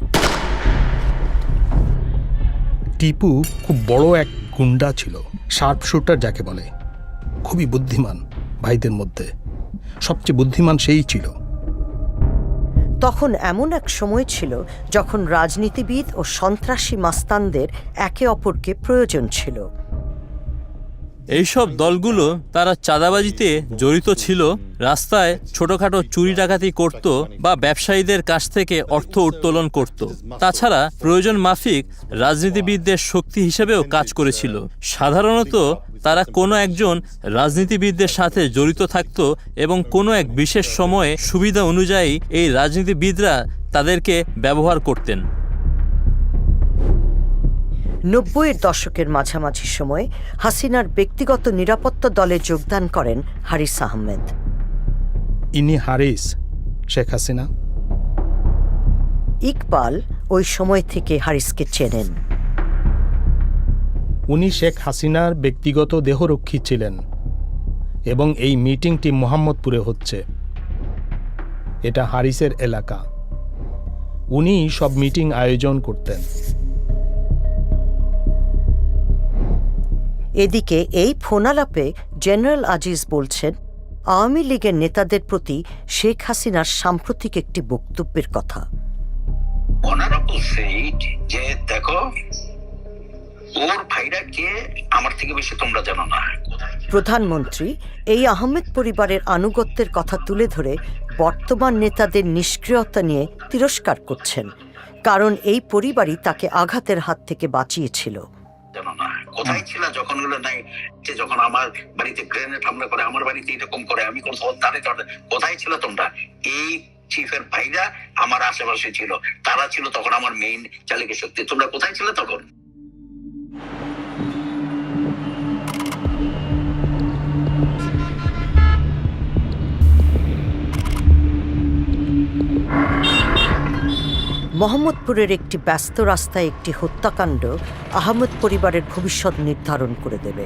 টিপু খুব বড় এক গুন্ডা ছিল, শার্প শুটার যাকে বলে, খুবই বুদ্ধিমান। ভাইদের মধ্যে সবচেয়ে বুদ্ধিমান সেই ছিল। তখন এমন এক সময় ছিল যখন রাজনীতিবিদ ও সন্ত্রাসী মাস্তানদের একে অপরকে প্রয়োজন ছিল। এইসব দলগুলো তারা চাঁদাবাজিতে জড়িত ছিল, রাস্তায় ছোটখাটো চুরি ডাকাতি করত বা ব্যবসায়ীদের কাছ থেকে অর্থ উত্তোলন করত। তাছাড়া প্রয়োজন মাফিক রাজনীতিবিদদের শক্তি হিসেবেও কাজ করেছিল। সাধারণত তারা কোনো একজন রাজনীতিবিদদের সাথে জড়িত থাকত এবং কোনো এক বিশেষ সময়ে সুবিধা অনুযায়ী এই রাজনীতিবিদরা তাদেরকে ব্যবহার করতেন। 90-এর দশকের মাঝামাঝি সময়ে হাসিনার ব্যক্তিগত নিরাপত্তা দলে যোগদান করেন হারিস আহমেদ। ইনি হারিস, শেখ হাসিনা। ইকবাল ওই সময় থেকে হারিসকে চেনেন। উনি শেখ হাসিনার ব্যক্তিগত দেহরক্ষী ছিলেন এবং এই মিটিংটি মোহাম্মদপুরে হচ্ছে। এটা হারিসের এলাকা। উনি সব মিটিং আয়োজন করতেন। এদিকে এই ফোনালাপে জেনারেল আজিজ বলছেন আওয়ামী লীগের নেতাদের প্রতি শেখ হাসিনার সাম্প্রতিক একটি বক্তব্যের কথা। অনারেবল সেইড যে দেখো ওর ভাইরা কে আমার থেকে বেশি তোমরা জানো না। প্রধানমন্ত্রী এই আহমেদ পরিবারের আনুগত্যের কথা তুলে ধরে বর্তমান নেতাদের নিষ্ক্রিয়তা নিয়ে তিরস্কার করছেন, কারণ এই পরিবারই তাকে আঘাতের হাত থেকে বাঁচিয়েছিল। জানো না কোথায় ছিল যখন হলো নাই, যে যখন আমার বাড়িতে গ্রেনেড হামলা করে, আমার বাড়িতে এরকম করে, আমি কোন কোথায় ছিল তোমরা? এই চিফের ভাইরা আমার আশেপাশে ছিল, তারা ছিল তখন আমার মেইন চালিকা শক্তি। তোমরা কোথায় ছিল তখন? মোহাম্মদপুরের একটি ব্যস্ত রাস্তায় একটি হত্যাকাণ্ড আহমেদ পরিবারের ভবিষ্যৎ নির্ধারণ করে দেবে।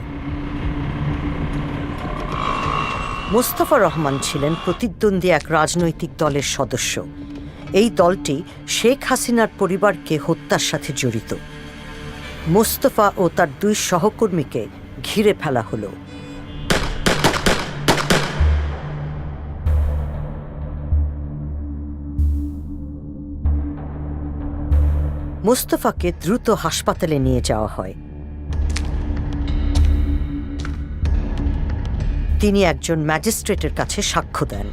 মোস্তফা রহমান ছিলেন প্রতিদ্বন্দ্বী এক রাজনৈতিক দলের সদস্য। এই দলটি শেখ হাসিনার পরিবারকে হত্যার সাথে জড়িত। মোস্তফা ও তার 2 সহকর্মীকে ঘিরে ফেলা হলো। মোস্তফাকে দ্রুত হাসপাতালে নিয়ে যাওয়া হয়। তিনি একজন ম্যাজিস্ট্রেটের কাছে সাক্ষ্য দেন।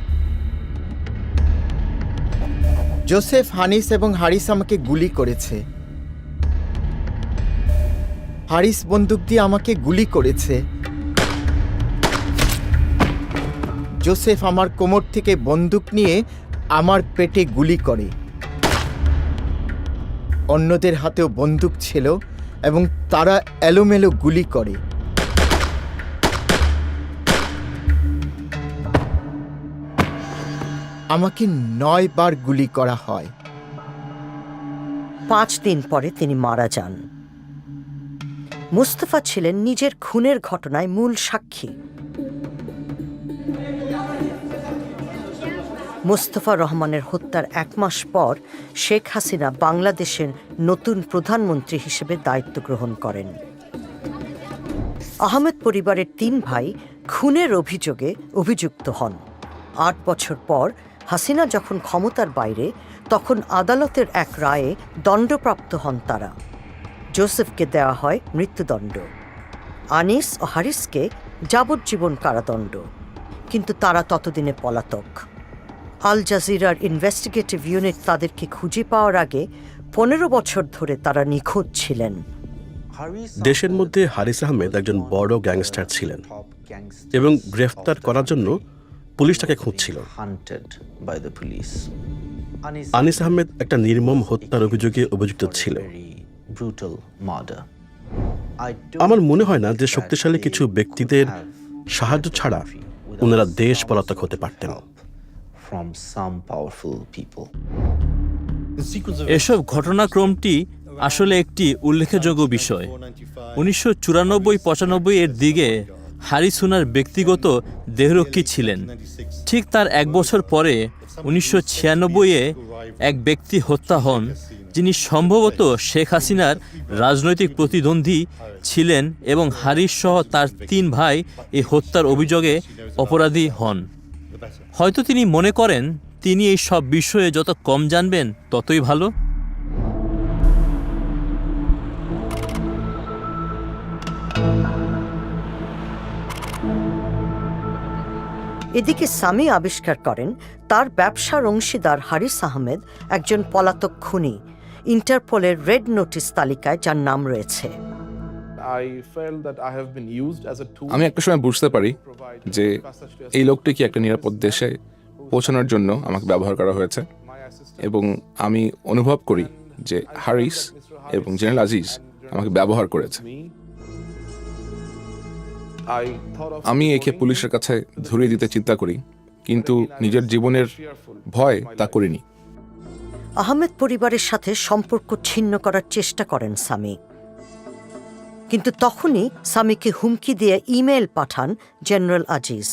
জোসেফ, হানিস এবং হারিস আমাকে গুলি করেছে। হারিস বন্দুক দিয়ে আমাকে গুলি করেছে। জোসেফ আমার কোমর থেকে বন্দুক নিয়ে আমার পেটে গুলি করে। অন্যদের হাতেও বন্দুক ছিল এবং তারা এলোমেলো গুলি করে। আমাকে 9 বার গুলি করা হয়। 5 দিন পরে তিনি মারা যান। মুস্তফা ছিলেন নিজের খুনের ঘটনায় মূল সাক্ষী। মোস্তফা রহমানের হত্যার 1 মাস পর শেখ হাসিনা বাংলাদেশের নতুন প্রধানমন্ত্রী হিসেবে দায়িত্ব গ্রহণ করেন। আহমেদ পরিবারের 3 ভাই খুনের অভিযোগে অভিযুক্ত হন। 8 বছর পর হাসিনা যখন ক্ষমতার বাইরে, তখন আদালতের এক রায়ে দণ্ডপ্রাপ্ত হন তারা। জোসেফকে দেওয়া হয় মৃত্যুদণ্ড, আনিস ও হারিসকে যাবজ্জীবন কারাদণ্ড, কিন্তু তারা ততদিনে পলাতক। আল জাজিরার ইনভেস্টিগেটিভ ইউনিট তাদেরকে খুঁজে পাওয়ার আগে 15 বছর ধরে তারা নিখোঁজ ছিলেন। দেশের মধ্যে হারিস আহমেদ একজন বড় গ্যাংস্টার ছিলেন এবং গ্রেফতার করার জন্য পুলিশ তাকে খুঁজছিল। আনিস আহমেদ একটা নির্মম হত্যার অভিযোগে অভিযুক্ত ছিল। আমার মনে হয় না যে শক্তিশালী কিছু ব্যক্তিদের সাহায্য ছাড়া ওনারা দেশ পলাতক হতে পারতেন। ঘটনাক্রমটি আসলে একটি উল্লেখযোগ্য বিষয়। 1994-95 এর দিকে হারিস উনার ব্যক্তিগত দেহরক্ষী ছিলেন। ঠিক তার 1 বছর পরে 1996-এ এক ব্যক্তি হত্যা হন, যিনি সম্ভবত শেখ হাসিনার রাজনৈতিক প্রতিদ্বন্দ্বী ছিলেন, এবং হারিস সহ তার 3 ভাই এই হত্যার অভিযোগে অপরাধী হন। হয়তো তিনি মনে করেন তিনি এই সব বিষয়ে যত কম জানবেন ততই ভালো। এদিকে সামি আবিষ্কার করেন তার ব্যবসার অংশীদার হারিস আহমেদ একজন পলাতক খুনি, ইন্টারপোলের রেড নোটিশ তালিকায় যার নাম রয়েছে। আমি একটা সময় বুঝতে পারি যে এই লোকটিকে একটা নিরাপদ দেশে পৌঁছানোর জন্য আমাকে ব্যবহার করা হয়েছে, এবং আমি অনুভব করি যে হারিস এবং জেনারেল আজিজ আমাকে ব্যবহার করেছে। আমি একে পুলিশের কাছে ধরিয়ে দিতে চিন্তা করি, কিন্তু নিজের জীবনের ভয় তা করিনি। আহমেদ পরিবারের সাথে সম্পর্ক ছিন্ন করার চেষ্টা করেন সামি, কিন্তু তখনই সামিকে হুমকি দিয়ে ইমেল পাঠান জেনারেল আজিজ।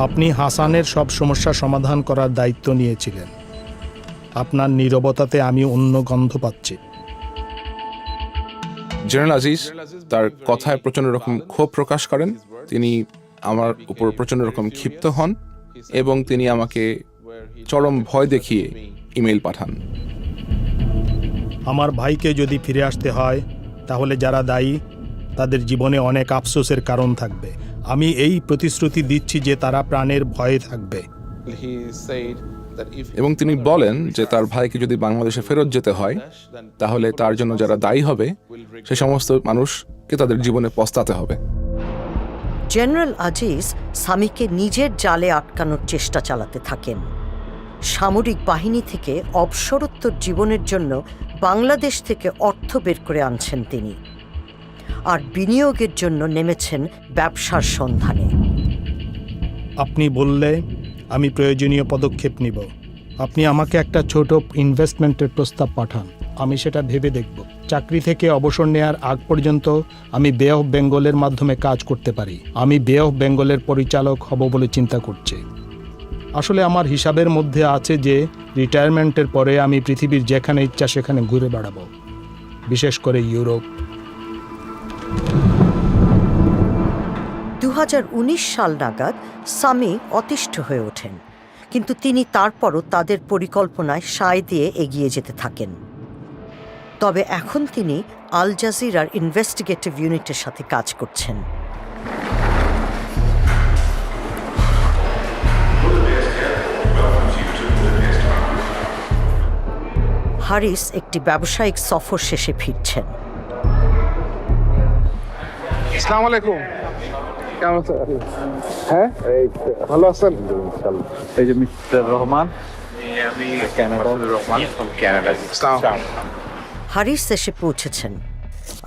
আপনি হাসানের সব সমস্যা সমাধান করার দায়িত্ব নিয়েছিলেন। আপনার নীরবতাতে আমি অন্য গন্ধ পাচ্ছি। জেনারেল আজিজ তার কথায় প্রচণ্ড রকম ক্ষোভ প্রকাশ করেন। তিনি আমার উপর প্রচণ্ড রকম ক্ষিপ্ত হন এবং তিনি আমাকে চরম ভয় দেখিয়ে ইমেল পাঠান। আমার ভাইকে যদি ফিরে আসতে হয় তাহলে যারা দায়ী তাদের জীবনে অনেক আফসোসের কারণ থাকবে। আমি এই প্রতিশ্রুতি দিচ্ছি যে তারা প্রাণের ভয়ে থাকবে। এবং তিনি বলেন যে তার ভাইকে যদি বাংলাদেশে ফেরত যেতে হয় তাহলে তার জন্য যারা দায়ী হবে সে সমস্ত মানুষকে তাদের জীবনে পস্তাতে হবে। জেনারেল আজিজ সামিকে নিজের জালে আটকানোর চেষ্টা চালাতে থাকেন। সামরিক বাহিনী থেকে অবসরোত্তর জীবনের জন্য বাংলাদেশ থেকে অর্থ বের করে আনছেন তিনি, আর বিনিয়োগের জন্য নেমেছেন ব্যবসার সন্ধানে। আপনি বললে আমি প্রয়োজনীয় পদক্ষেপ নিব। আপনি আমাকে একটা ছোট ইনভেস্টমেন্টের প্রস্তাব পাঠান, আমি সেটা ভেবে দেখব। চাকরি থেকে অবসর নেয়ার আগ পর্যন্ত আমি বে অফ বেঙ্গলের মাধ্যমে কাজ করতে পারি। আমি বে অফ বেঙ্গলের পরিচালক হব বলে চিন্তা করছি। আসলে আমার হিসাবের মধ্যে আছে যে রিটায়ারমেন্টের পরে আমি পৃথিবীর যেখানে ইচ্ছা সেখানে ঘুরে বেড়াবো, বিশেষ করে ইউরোপ। 2019 সাল নাগাদ সামি অতিষ্ঠ হয়ে ওঠেন, কিন্তু তিনি তারপরও তাদের পরিকল্পনায় সায় দিয়ে এগিয়ে যেতে থাকেন। তবে এখন তিনি আল জাজিরার ইনভেস্টিগেটিভ ইউনিটের সাথে কাজ করছেন। হারিস একটি ব্যবসায়িক সফর শেষে ফিরছেন। আসসালামু আলাইকুম। কেমন আছেন? হ্যাঁ, এই ভালো আছেন? এই যে মিস্টার রহমান, আমি রহমান ফ্রম কানাডা। হারিস এসে পৌঁছেছেন,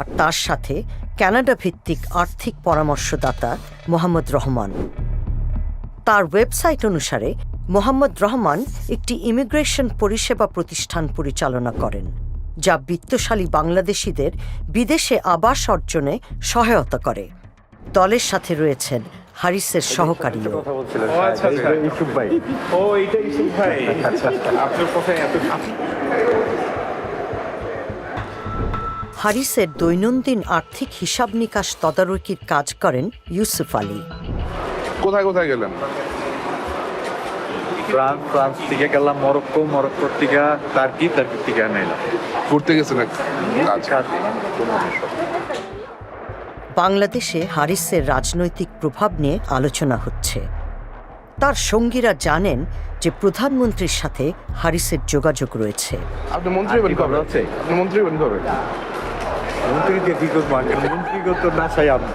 আর তার সাথে কানাডা ভিত্তিক আর্থিক পরামর্শদাতা মোহাম্মদ রহমান। তার ওয়েবসাইট অনুসারে মোহাম্মদ রহমান একটি ইমিগ্রেশন পরিষেবা প্রতিষ্ঠান পরিচালনা করেন, যা বিত্তশালী বাংলাদেশিদের বিদেশে আবাস অর্জনে সহায়তা করে। দলের সাথে রয়েছেন হারিসের সহকারীও। হারিসের দৈনন্দিন আর্থিক হিসাব নিকাশ তদারকির কাজ করেন ইউসুফ আলী। কোথায় কোথায় গেলেন? ফ্রান্স থেকে গেলাম মরক্কো, মরক্কোর থেকে টার্কি, টার্কি থেকে নাইলাম। ঘুরতে গেছেন? বাংলাদেশে হারিসের রাজনৈতিক প্রভাব নিয়ে আলোচনা হচ্ছে। তার সঙ্গীরা জানেন যে প্রধানমন্ত্রীর সাথে হারিসের যোগাযোগ রয়েছে। আপনি মন্ত্রী হবেন কবে? আপনি মন্ত্রী হবেন কবে? মন্ত্রীকে কি করবো? মন্ত্রীগত না চাই আমরা।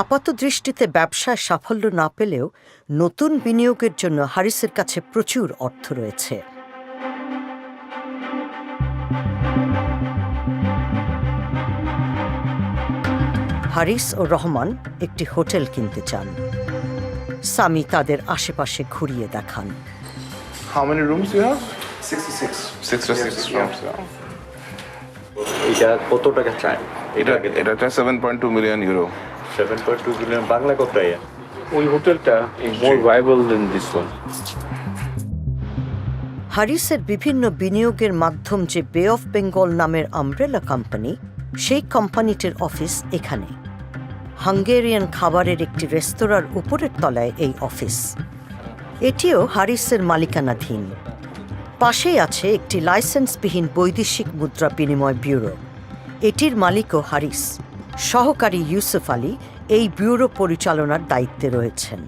আপাত দৃষ্টিতে ব্যবসায় সাফল্য না পেলেও নতুন বিনিয়োগের জন্য হারিসের কাছে প্রচুর অর্থ রয়েছে। হারিস ও রহমান একটি হোটেল কিনতে চান। সামি তাদের আশেপাশে ঘুরিয়ে দেখান। How many rooms do you have? 66. 66 rooms. এটা কত টাকা চাই? এটা 7.2 মিলিয়ন ইউরো। 7.2 বিলিয়ন বাংলা কত? ওই হোটেলটা মোর ভাইবল দেন দিস ওয়ান। হারিসের বিভিন্ন বিনিয়োগের মাধ্যম যে বে অফ বেঙ্গল নামের আমব্রেলা কোম্পানি, সেই কোম্পানিটির অফিস এখানে। হাঙ্গেরিয়ান খাবারের একটি রেস্তোরাঁর উপরের তলায় এই অফিস। এটিও হারিসের মালিকানাধীন। পাশেই আছে একটি লাইসেন্সবিহীন বৈদেশিক মুদ্রা বিনিময় ব্যুরো। এটির মালিকও হারিস। সহকারী ইউসুফ আলী এই ব্যুরো পরিচালনার দায়িত্বে রয়েছেন।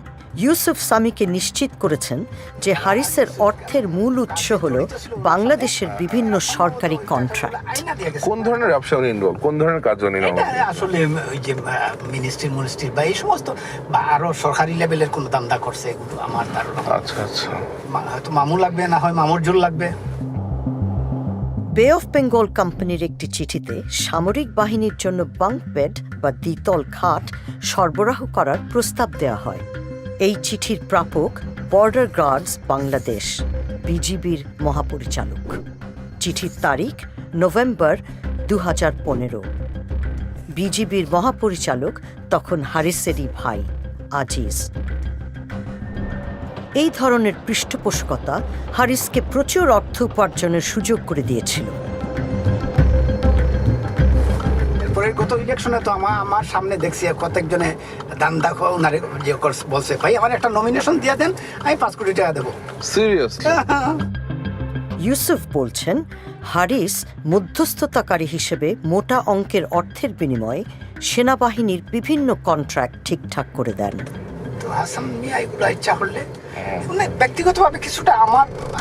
ইউসুফ সামিকে নিশ্চিত করেছেন যে হারিসের অর্থের মূল উৎস হল বাংলাদেশের বিভিন্ন সরকারি কন্ট্রাক্ট। কোন ধরনের ব্যবসা উনি ইনভলভ? কোন ধরনের কাজ উনি আসলে ওই যে মিনিস্ট্রি বা এই সমস্ত বা আরো সরকারি লেভেলের কোন দান্দা করছে, এগুলো আমার ধারণা। আচ্ছা আচ্ছা, হয়তো মামু লাগবে, না হয় মামুর জোর লাগবে। বে অফ বেঙ্গল কোম্পানির একটি চিঠিতে সামরিক বাহিনীর জন্য বাঙ্ক বেড বা দ্বিতল খাট সরবরাহ করার প্রস্তাব দেওয়া হয়। এই চিঠির প্রাপক বর্ডার গার্ডস বাংলাদেশ, বিজিবির মহাপরিচালক। চিঠির তারিখ নভেম্বর 2015। বিজিবির মহাপরিচালক তখন হারিসেরই ভাই আজিজ। এই ধরনের পৃষ্ঠপোষকতা হারিসকে প্রচুর অর্থ উপার্জনের সুযোগ করে দিয়েছিল। ইলেকশনে তো আমার সামনে দেখছি কতজনে দান দেখো ওনারে যে বলছে ভাই আমার একটা নমিনেশন দিয়ে দেন, আমি 5 কোটি টাকা দেবো। ইউসুফ বলছেন হারিস মধ্যস্থতাকারী হিসেবে মোটা অঙ্কের অর্থের বিনিময়ে সেনাবাহিনীর বিভিন্ন কন্ট্রাক্ট ঠিকঠাক করে দেন। তো হাসান মিয়া এগুলো ইচ্ছা করলে মানে ব্যক্তিগতভাবে কিছুটা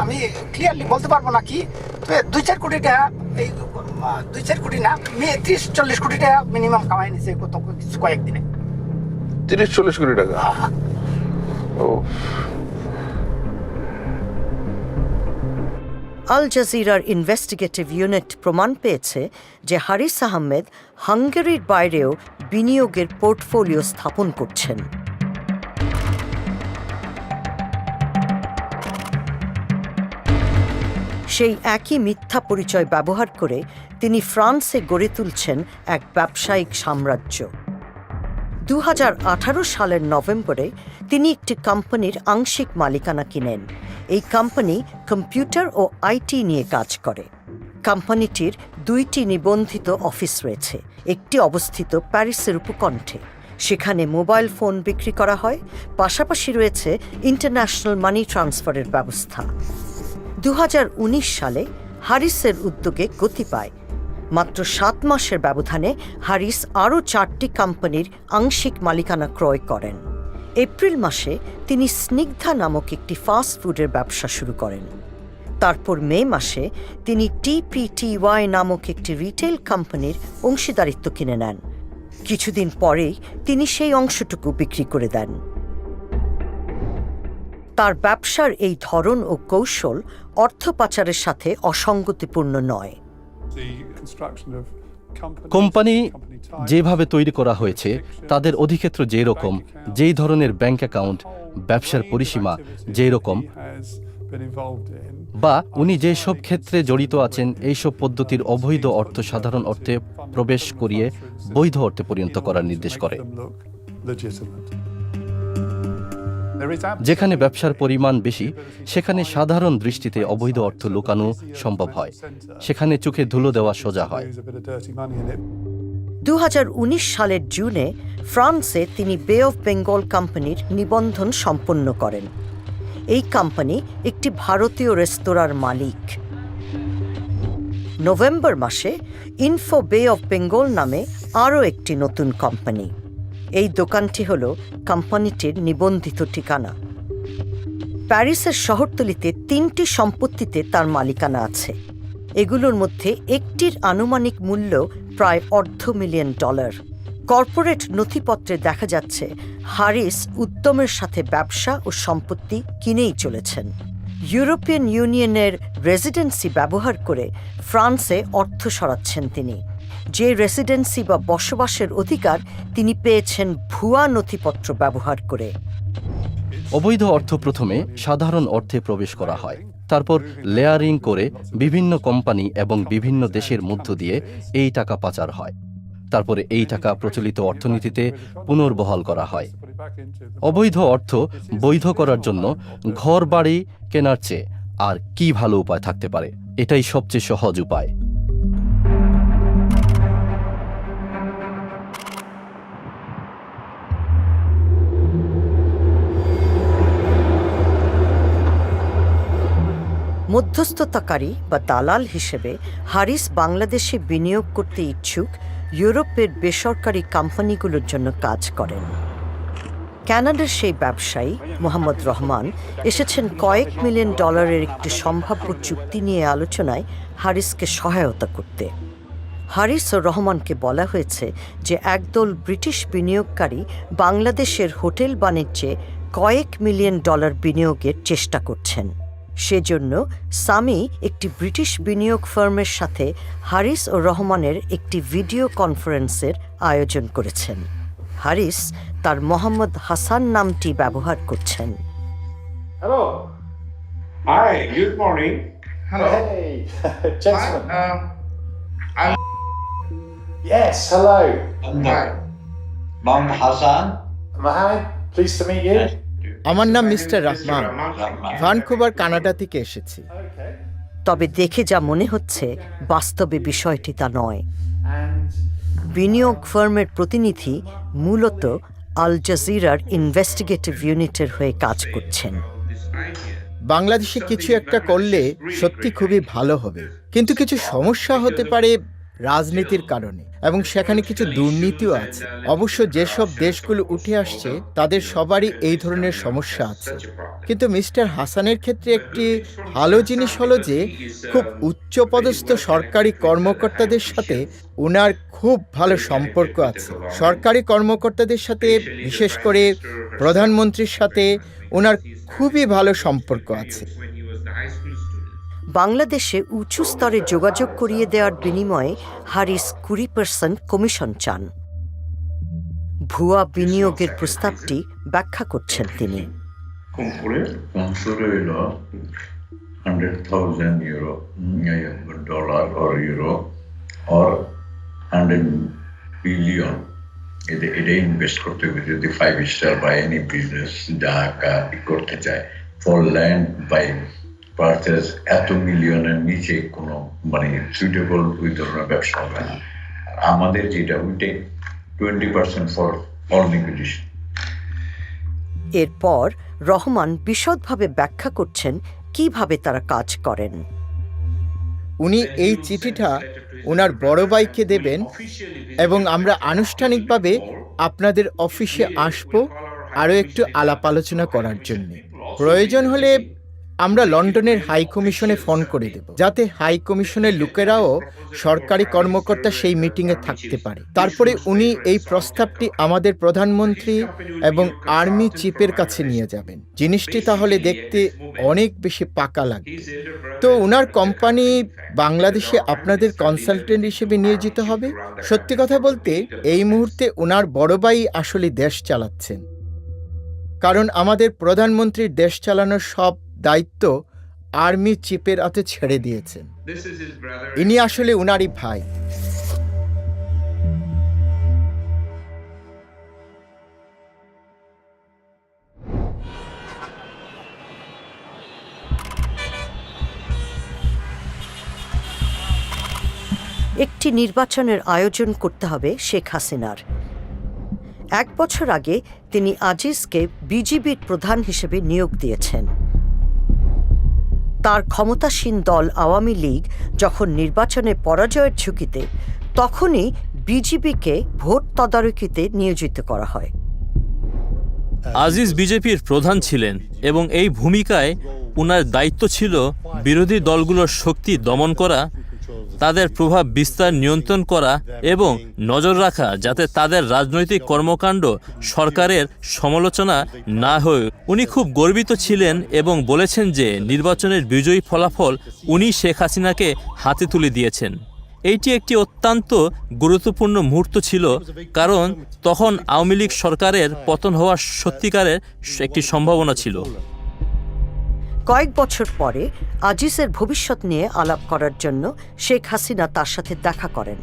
আমি ক্লিয়ারলি বলতে পারবো না কি, তবে 2-4 কোটি টাকা, এই 2-4 কোটি না, 30-40 কোটি টাকা মিনিমাম কামাই নিছে কিছু কয়েকদিনে। 30-40 কোটি টাকা? আল জাজিরার ইনভেস্টিগেটিভ ইউনিট প্রমাণ পেয়েছে যে হারিস আহমেদ হাঙ্গেরির বাইরেও বিনিয়োগের পোর্টফোলিও স্থাপন করছেন। সেই একই মিথ্যা পরিচয় ব্যবহার করে তিনি ফ্রান্সে গড়ে তুলছেন এক ব্যবসায়িক সাম্রাজ্য। 2018 সালের নভেম্বরে তিনি একটি কোম্পানির আংশিক মালিকানা কিনেন। এই কোম্পানি কম্পিউটার ও আইটি নিয়ে কাজ করে। কোম্পানিটির 2টি নিবন্ধিত অফিস রয়েছে, একটি অবস্থিত প্যারিসের উপকণ্ঠে। সেখানে মোবাইল ফোন বিক্রি করা হয়, পাশাপাশি রয়েছে ইন্টারন্যাশনাল মানি ট্রান্সফারের ব্যবস্থা। 2019 সালে হারিসের উদ্যোগে গতি পায়। মাত্র 7 মাসের ব্যবধানে হারিস আরও 4টি কোম্পানির আংশিক মালিকানা ক্রয় করেন। এপ্রিল মাসে তিনি স্নিগ্ধা নামক একটি ফাস্ট ফুডের ব্যবসা শুরু করেন। তারপর মে মাসে তিনি TPTY নামক একটি রিটেল কোম্পানির অংশীদারিত্ব কিনে নেন। কিছুদিন পরেই তিনি সেই অংশটুকু বিক্রি করে দেন। তার ব্যবসার এই ধরন ও কৌশল অর্থ পাচারের সাথে অসঙ্গতিপূর্ণ নয়। কোম্পানি যেভাবে তৈরি করা হয়েছে, তাদের অধিক্ষেত্র যেই রকম, যেই ধরনের ব্যাংক অ্যাকাউন্ট, ব্যবসার পরিসীমা যেই রকম, বা উনি যেসব ক্ষেত্রে জড়িত আছেন, এইসব পদ্ধতির অবৈধ অর্থ সাধারণ অর্থে প্রবেশ করিয়ে বৈধ অর্থে পরিণত করার নির্দেশ করে। যেখানে ব্যবসার পরিমাণ বেশি, সেখানে সাধারণ দৃষ্টিতে অবৈধ অর্থ লুকানো সম্ভব হয়, সেখানে চোখে ধুলো দেওয়া সোজা হয়। 2019 সালের জুনে ফ্রান্সে তিনি বে অফ বেঙ্গল কোম্পানির নিবন্ধন সম্পন্ন করেন। এই কোম্পানি একটি ভারতীয় রেস্তোরাঁর মালিক। নভেম্বর মাসে ইনফো বে অফ বেঙ্গল নামে আরও একটি নতুন কোম্পানি। এই দোকানটি হল কোম্পানিটির নিবন্ধিত ঠিকানা। প্যারিসের শহরতলিতে 3টি সম্পত্তিতে তার মালিকানা আছে। এগুলোর মধ্যে একটির আনুমানিক মূল্য প্রায় $250,000। কর্পোরেট নথিপত্রে দেখা যাচ্ছে হারিস উদ্যমের সাথে ব্যবসা ও সম্পত্তি কিনেই চলেছেন। ইউরোপিয়ান ইউনিয়নের রেসিডেন্সি ব্যবহার করে ফ্রান্সে অর্থ সরাচ্ছেন তিনি। যে রেসিডেন্সি বা বসবাসের অধিকার তিনি পেয়েছেন ভুয়া নথিপত্র ব্যবহার করে। অবৈধ অর্থ প্রথমে সাধারণ অর্থে প্রবেশ করা হয়, তারপর লেয়ারিং করে বিভিন্ন কোম্পানি এবং বিভিন্ন দেশের মধ্য দিয়ে এই টাকা পাচার হয়। তারপরে এই টাকা প্রচলিত অর্থনীতিতে পুনর্বহাল করা হয়। অবৈধ অর্থ বৈধ করার জন্য ঘর বাড়ি কেনার চেয়ে আর কি ভালো উপায় থাকতে পারে? এটাই সবচেয়ে সহজ উপায়। মধ্যস্থতাকারী বা দালাল হিসেবে হারিস বাংলাদেশে বিনিয়োগ করতে ইচ্ছুক ইউরোপের বেসরকারি কোম্পানিগুলোর জন্য কাজ করেন। কানাডার সেই ব্যবসায়ী মোহাম্মদ রহমান এসেছেন কয়েক $1 মিলিয়ন একটি সম্ভাব্য চুক্তি নিয়ে আলোচনায় হারিসকে সহায়তা করতে। হারিস ও রহমানকে বলা হয়েছে যে একদল ব্রিটিশ বিনিয়োগকারী বাংলাদেশের হোটেল বাণিজ্যে কয়েক $1 মিলিয়ন বিনিয়োগের চেষ্টা করছেন। সেজন্য সামি একটি ব্রিটিশ বিনিয়োগ ফার্মের সাথে হারিস ও রহমানের একটি ভিডিও কনফারেন্সের আয়োজন করেছেন। হারিস তার মোহাম্মদ হাসান নামটি ব্যবহার করছেন। Hello, hi, good morning. Hey, gentlemen. Yes, hello. Mohammed Hassan. Mohammed, pleased to meet you. আমার নাম মিস্টার রহমান, ভ্যানকুভার কানাডা থেকে এসেছি। তবে দেখে যা মনে হচ্ছে বাস্তবে বিষয়টি তা নয়। And বিনিয়োগ ফার্মের প্রতিনিধি মূলত আল জাজিরার ইনভেস্টিগেটিভ ইউনিটের হয়ে কাজ করছেন। বাংলাদেশে কিছু একটা করলে সত্যি খুবই ভালো হবে, কিন্তু কিছু সমস্যা হতে পারে রাজনীতির কারণে, এবং সেখানে কিছু দুর্নীতিও আছে। অবশ্য যেসব দেশগুলো উঠে আসছে তাদের সবারই এই ধরনের সমস্যা আছে। কিন্তু মিস্টার হাসানের ক্ষেত্রে একটি ভালো জিনিস হলো যে খুব উচ্চপদস্থ সরকারি কর্মকর্তাদের সাথে ওনার খুব ভালো সম্পর্ক আছে। সরকারি কর্মকর্তাদের সাথে, বিশেষ করে প্রধানমন্ত্রীর সাথে ওনার খুবই ভালো সম্পর্ক আছে। বাংলাদেশে উঁচু স্তরে যোগাযোগ করিয়ে দেওয়ার বিনিময়ে হারিস 20% কমিশন চান। ভুয়া বিনিয়োগের প্রস্তাবটি ব্যাখ্যা করছেন তিনি। কম করে $100,000 or euro or 100 billion এটা ইনভেস্ট করতে হবে যদি 5 স্টার বা এনি বিজনেস যা করতে চায়। ফর ল্যান্ড বাই পারচেজ এত মিলিয়নের নিচে কোনো মানে সুইটেবল ওই ধরনের ব্যবসা হবে না। আমাদের যেটা ওইটা 20% ফর অল লিকুইডেশন। এরপর রহমান বিশদভাবে ব্যাখ্যা করছেন কিভাবে তারা কাজ করেন। উনি এই চিঠিটা ওনার বড় ভাইকে দেবেন এবং আমরা আনুষ্ঠানিকভাবে আপনাদের অফিসে আসব আরও একটু আলাপ আলোচনা করার জন্য। প্রয়োজন হলে আমরা লন্ডনের হাই কমিশনে ফোন করে দেব, যাতে হাই কমিশনের লোকেরাও সরকারি কর্মকর্তা সেই মিটিংয়ে থাকতে পারে। তারপরে উনি এই প্রস্তাবটি আমাদের প্রধানমন্ত্রী এবং আর্মি চিফের কাছে নিয়ে যাবেন। জিনিসটি তাহলে দেখতে অনেক বেশি পাকা লাগবে। তো ওনার কোম্পানি বাংলাদেশে আপনাদের কনসালটেন্ট হিসেবে নিয়োজিত হবে। সত্যি কথা বলতে এই মুহূর্তে ওনার বড় ভাই আসলে দেশ চালাচ্ছেন, কারণ আমাদের প্রধানমন্ত্রীর দেশ চালানোর সব দায়িত্ব আর্মি চিফের হাতে ছেড়ে দিয়েছেন। ইনি আসলে উনারই ভাই। একটি নির্বাচনের আয়োজন করতে হবে শেখ হাসিনার। 1 বছর আগে তিনি আজিজকে বিজিবির প্রধান হিসেবে নিয়োগ দিয়েছেন। তার ক্ষমতাসীন দল আওয়ামী লীগ যখন নির্বাচনে পরাজয়ের ঝুঁকিতে, তখনই বিজিবিকে ভোট তদারকিতে নিয়োজিত করা হয়। আজিজ বিজেপির প্রধান ছিলেন এবং এই ভূমিকায় উনার দায়িত্ব ছিল বিরোধী দলগুলোর শক্তি দমন করা, তাদের প্রভাব বিস্তার নিয়ন্ত্রণ করা এবং নজর রাখা যাতে তাদের রাজনৈতিক কর্মকাণ্ড সরকারের সমালোচনা না হয়। উনি খুব গর্বিত ছিলেন এবং বলেছেন যে নির্বাচনের বিজয়ী ফলাফল উনি শেখ হাসিনাকে হাতে তুলে দিয়েছেন। এইটি একটি অত্যন্ত গুরুত্বপূর্ণ মুহূর্ত ছিল, কারণ তখন আওয়ামী লীগ সরকারের পতন হওয়ার সত্যিকারের একটি সম্ভাবনা ছিল। কয়েক বছর পরে আজিজের ভবিষ্যৎ নিয়ে আলাপ করার জন্য শেখ হাসিনা তার সাথে দেখা করেন।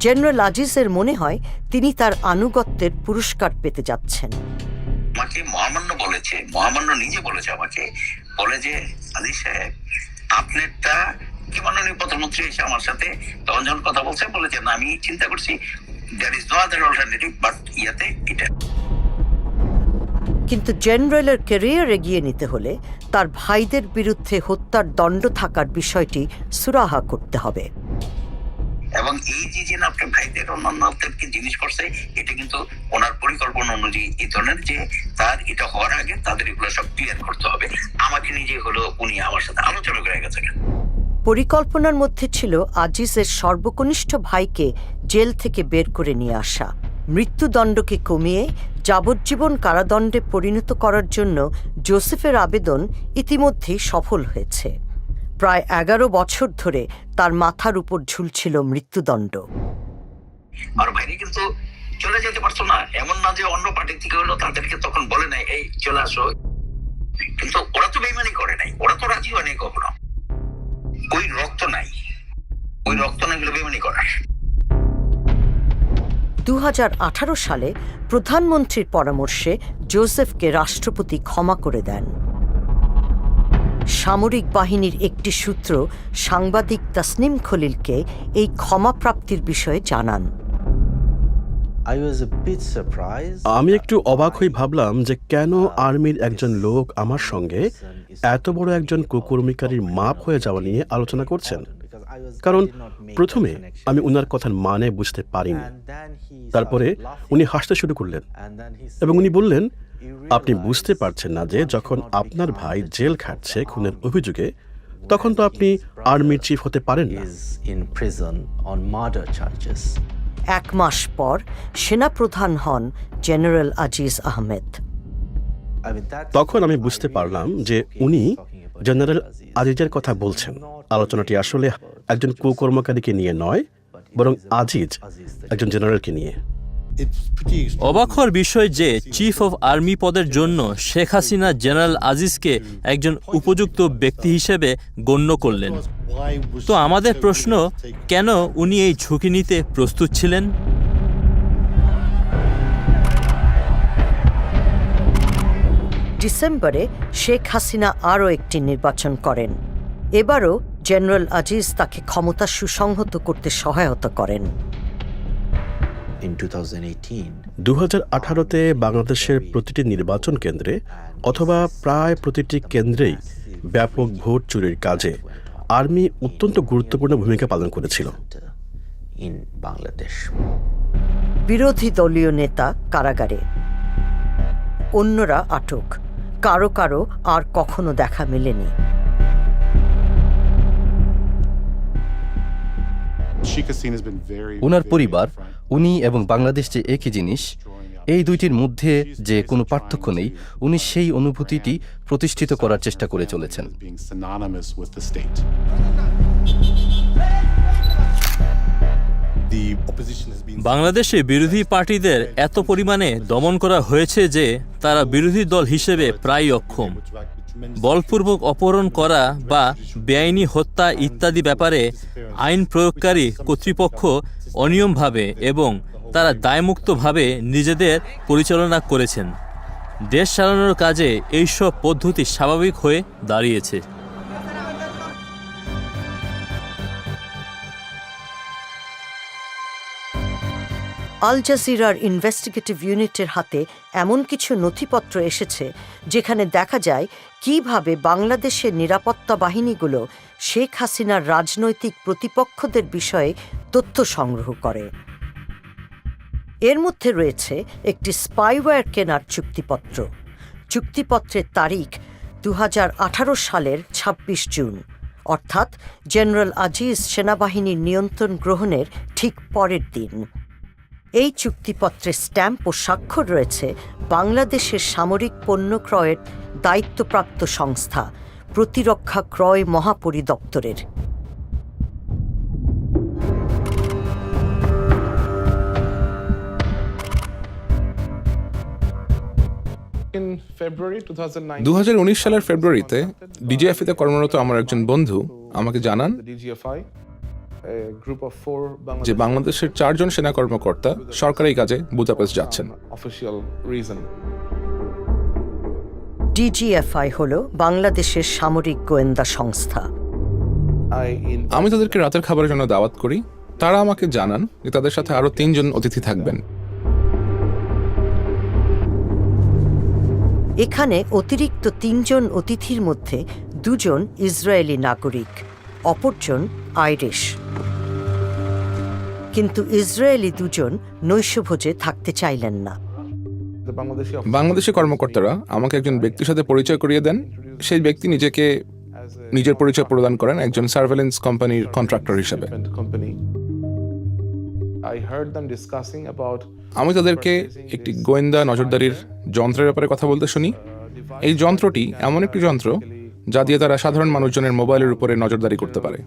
জেনারেল আজিজের মনে হয় তিনি তার আনুগত্যের পুরস্কার পেতে যাচ্ছেন। আমাকে মহামান্য বলেছে, মহামান্য নিজে বলেছে আমাকে, বলে যে আজিজ সাহেব আপনারটা কি মাননীয় প্রধানমন্ত্রী এসে আমার সাথে তখন যখন কথা বলছে বলেছে না আমি চিন্তা করছি that is no other alternative but ইয়াতে এটা। কিন্তু জেনারেলের ক্যারিয়ার এগিয়ে নিতে হলে তার ভাইদের বিরুদ্ধে হত্যার দণ্ড থাকার বিষয়টি সুরাহা করতে হবে। এবং এই যে আপনার ভাইদের অন্যান্যদেরকে জিনিস করছে এটা কিন্তু ওনার পরিকল্পনা অনুযায়ী এই ধরনের যে তার এটা হওয়ার আগে তাদের এগুলো সব ক্লিয়ার করতে হবে। আমাকে নিজে হলো উনি আমার সাথে আলোচনা করে গেছেন। পরিকল্পনার মধ্যে ছিল আজিজের সর্বকনিষ্ঠ ভাইকে জেল থেকে বের করে নিয়ে আসা, মৃত্যুদণ্ডকে কমিয়ে যাবজ্জীবন কারাদণ্ডে পরিণত করার জন্য জোসেফের আবেদন ইতিমধ্যেই সফল হয়েছে। প্রায় 11 বছর ধরে তার মাথার উপর ঝুলছিল মৃত্যুদণ্ড। আর ভাইরা কিন্তু চলে যেতে পারতো না, এমন না যে অন্য পার্টি থেকে হলো তাদেরকে তখন বলে নাই এই চলে আসো, কিন্তু ওরা তো বেইমানি করে নাই, ওরা তো রাজি হয় নাই কখনো। ওই রক্ত নাই হলো বেইমানি করার। 2018 সালে প্রধানমন্ত্রীর পরামর্শে জোসেফকে রাষ্ট্রপতি ক্ষমা করে দেন। সামরিক বাহিনীর একটি সূত্র সাংবাদিক তাসনিম খলিলকে এই ক্ষমাপ্রাপ্তির বিষয়ে জানান। আমি একটু অবাক হয়ে ভাবলাম যে কেন আর্মির একজন লোক আমার সঙ্গে এত বড় একজন কুকর্মিকারীর মাপ হয়ে যাওয়া নিয়ে আলোচনা করছেন, কারণ প্রথমে আমি উনার কথার মানে বুঝতে পারিনি। তারপরে উনি হাসতে শুরু করলেন এবং উনি বললেন, আপনি বুঝতে পারছেন না যে যখন আপনার ভাই জেল খাটছে খুনের অভিযোগে, তখন তো আপনি আর্মির চিফ হতে পারেন না। 1 মাস পর সেনাপ্রধান হন জেনারেল আজিজ আহমেদ। তখন আমি বুঝতে পারলাম যে উনি জেনারেল আজিজের কথা বলছেন। আলোচনাটি আসলে একজন কুকর্মকারীকে নিয়ে নয়, বরং আজিজ একজন জেনারেলকে নিয়ে। অবাক হওয়ার বিষয় যে চিফ অফ আর্মি পদের জন্য শেখ হাসিনা জেনারেল আজিজকে একজন উপযুক্ত ব্যক্তি হিসেবে গণ্য করলেন। তো আমাদের প্রশ্ন, কেন উনি এই ঝুঁকি নিতে প্রস্তুত ছিলেন? ডিসেম্বরে শেখ হাসিনা আরও একটি নির্বাচন করেন। এবারও জেনারেল আজিজ তাকে ক্ষমতা সুসংহত করতে সহায়তা করেন। 2018-তে বাংলাদেশের প্রতিটি নির্বাচন কেন্দ্রে অথবা প্রায় প্রতিটি কেন্দ্রেই ব্যাপক ভোট চুরির কাজে আর্মি অত্যন্ত গুরুত্বপূর্ণ ভূমিকা পালন করেছিল। বিরোধী দলীয় নেতা কারাগারে, অন্যরা আটক, কারো কারো আর কখনো দেখা মেলেনি। উনার পরিবার, উনি এবং বাংলাদেশ যে একই জিনিস, এই দুইটির মধ্যে যে কোনো পার্থক্য নেই, উনি সেই অনুভূতিটি প্রতিষ্ঠিত করার চেষ্টা করে চলেছেন। বাংলাদেশে বিরোধী পার্টিদের এত পরিমাণে দমন করা হয়েছে যে তারা বিরোধী দল হিসেবে প্রায় অক্ষম। বলপূর্বক অপহরণ করা বা বেআইনি হত্যা ইত্যাদি ব্যাপারে আইন প্রয়োগকারী কর্তৃপক্ষ অনিয়মভাবে এবং তারা দায়মুক্তভাবে নিজেদের পরিচালনা করেছেন। দেশ চালানোর কাজে এইসব পদ্ধতি স্বাভাবিক হয়ে দাঁড়িয়েছে। আল জাজিরার ইনভেস্টিগেটিভ ইউনিটের হাতে এমন কিছু নথিপত্র এসেছে যেখানে দেখা যায় কিভাবে বাংলাদেশের নিরাপত্তা বাহিনীগুলো শেখ হাসিনার রাজনৈতিক প্রতিপক্ষদের বিষয়ে তথ্য সংগ্রহ করে। এর মধ্যে রয়েছে একটি স্পাইওয়্যার কেনার চুক্তিপত্র। চুক্তিপত্রের তারিখ 2018 সালের 26 জুন, অর্থাৎ জেনারেল আজিজ সেনাবাহিনীর নিয়ন্ত্রণ গ্রহণের ঠিক পরের দিন। এই চুক্তিপত্রে স্ট্যাম্প ও স্বাক্ষর রয়েছে বাংলাদেশের সামরিক পণ্য ক্রয়ের দায়িত্বপ্রাপ্ত সংস্থা প্রতিরক্ষা ক্রয় মহাপরিদপ্তরের। সালের ফেব্রুয়ারিতে ডিজিএফআই তে কর্মরত আমার একজন বন্ধু আমাকে জানান যে বাংলাদেশের 4 জন সেনা কর্মকর্তা সরকারি কাজে বুদাপেস্ট যাচ্ছেন। ডিজিএফআই হল বাংলাদেশের সামরিক গোয়েন্দা সংস্থা। আমি তাদেরকে রাতের খাবারের জন্য দাওয়াত করি। তারা আমাকে জানান যে তাদের সাথে আরো 3 জন অতিথি থাকবেন। এখানে অতিরিক্ত 3 জন অতিথির মধ্যে 2 জন ইসরায়েলি নাগরিক, অপরজন আইরিশ। কিন্তু ইসরায়েলি 2 জন নৈশভোজে থাকতে চাইলেন না। বাংলাদেশি কর্মকর্তারা আমাকে একজন ব্যক্তির সাথে পরিচয় করিয়ে দেন। সেই ব্যক্তি নিজের পরিচয় প্রদান করেন একজন সার্ভেলেন্স কোম্পানির কন্ট্রাক্টর হিসেবে। আমি তাদেরকে একটি গোয়েন্দা নজরদারির যন্ত্রের ব্যাপারে কথা বলতে শুনি। এই যন্ত্রটি এমন একটি যন্ত্র যা দিয়ে তারা সাধারণ মানুষজনের মোবাইলের উপরে নজরদারি করতে পারে।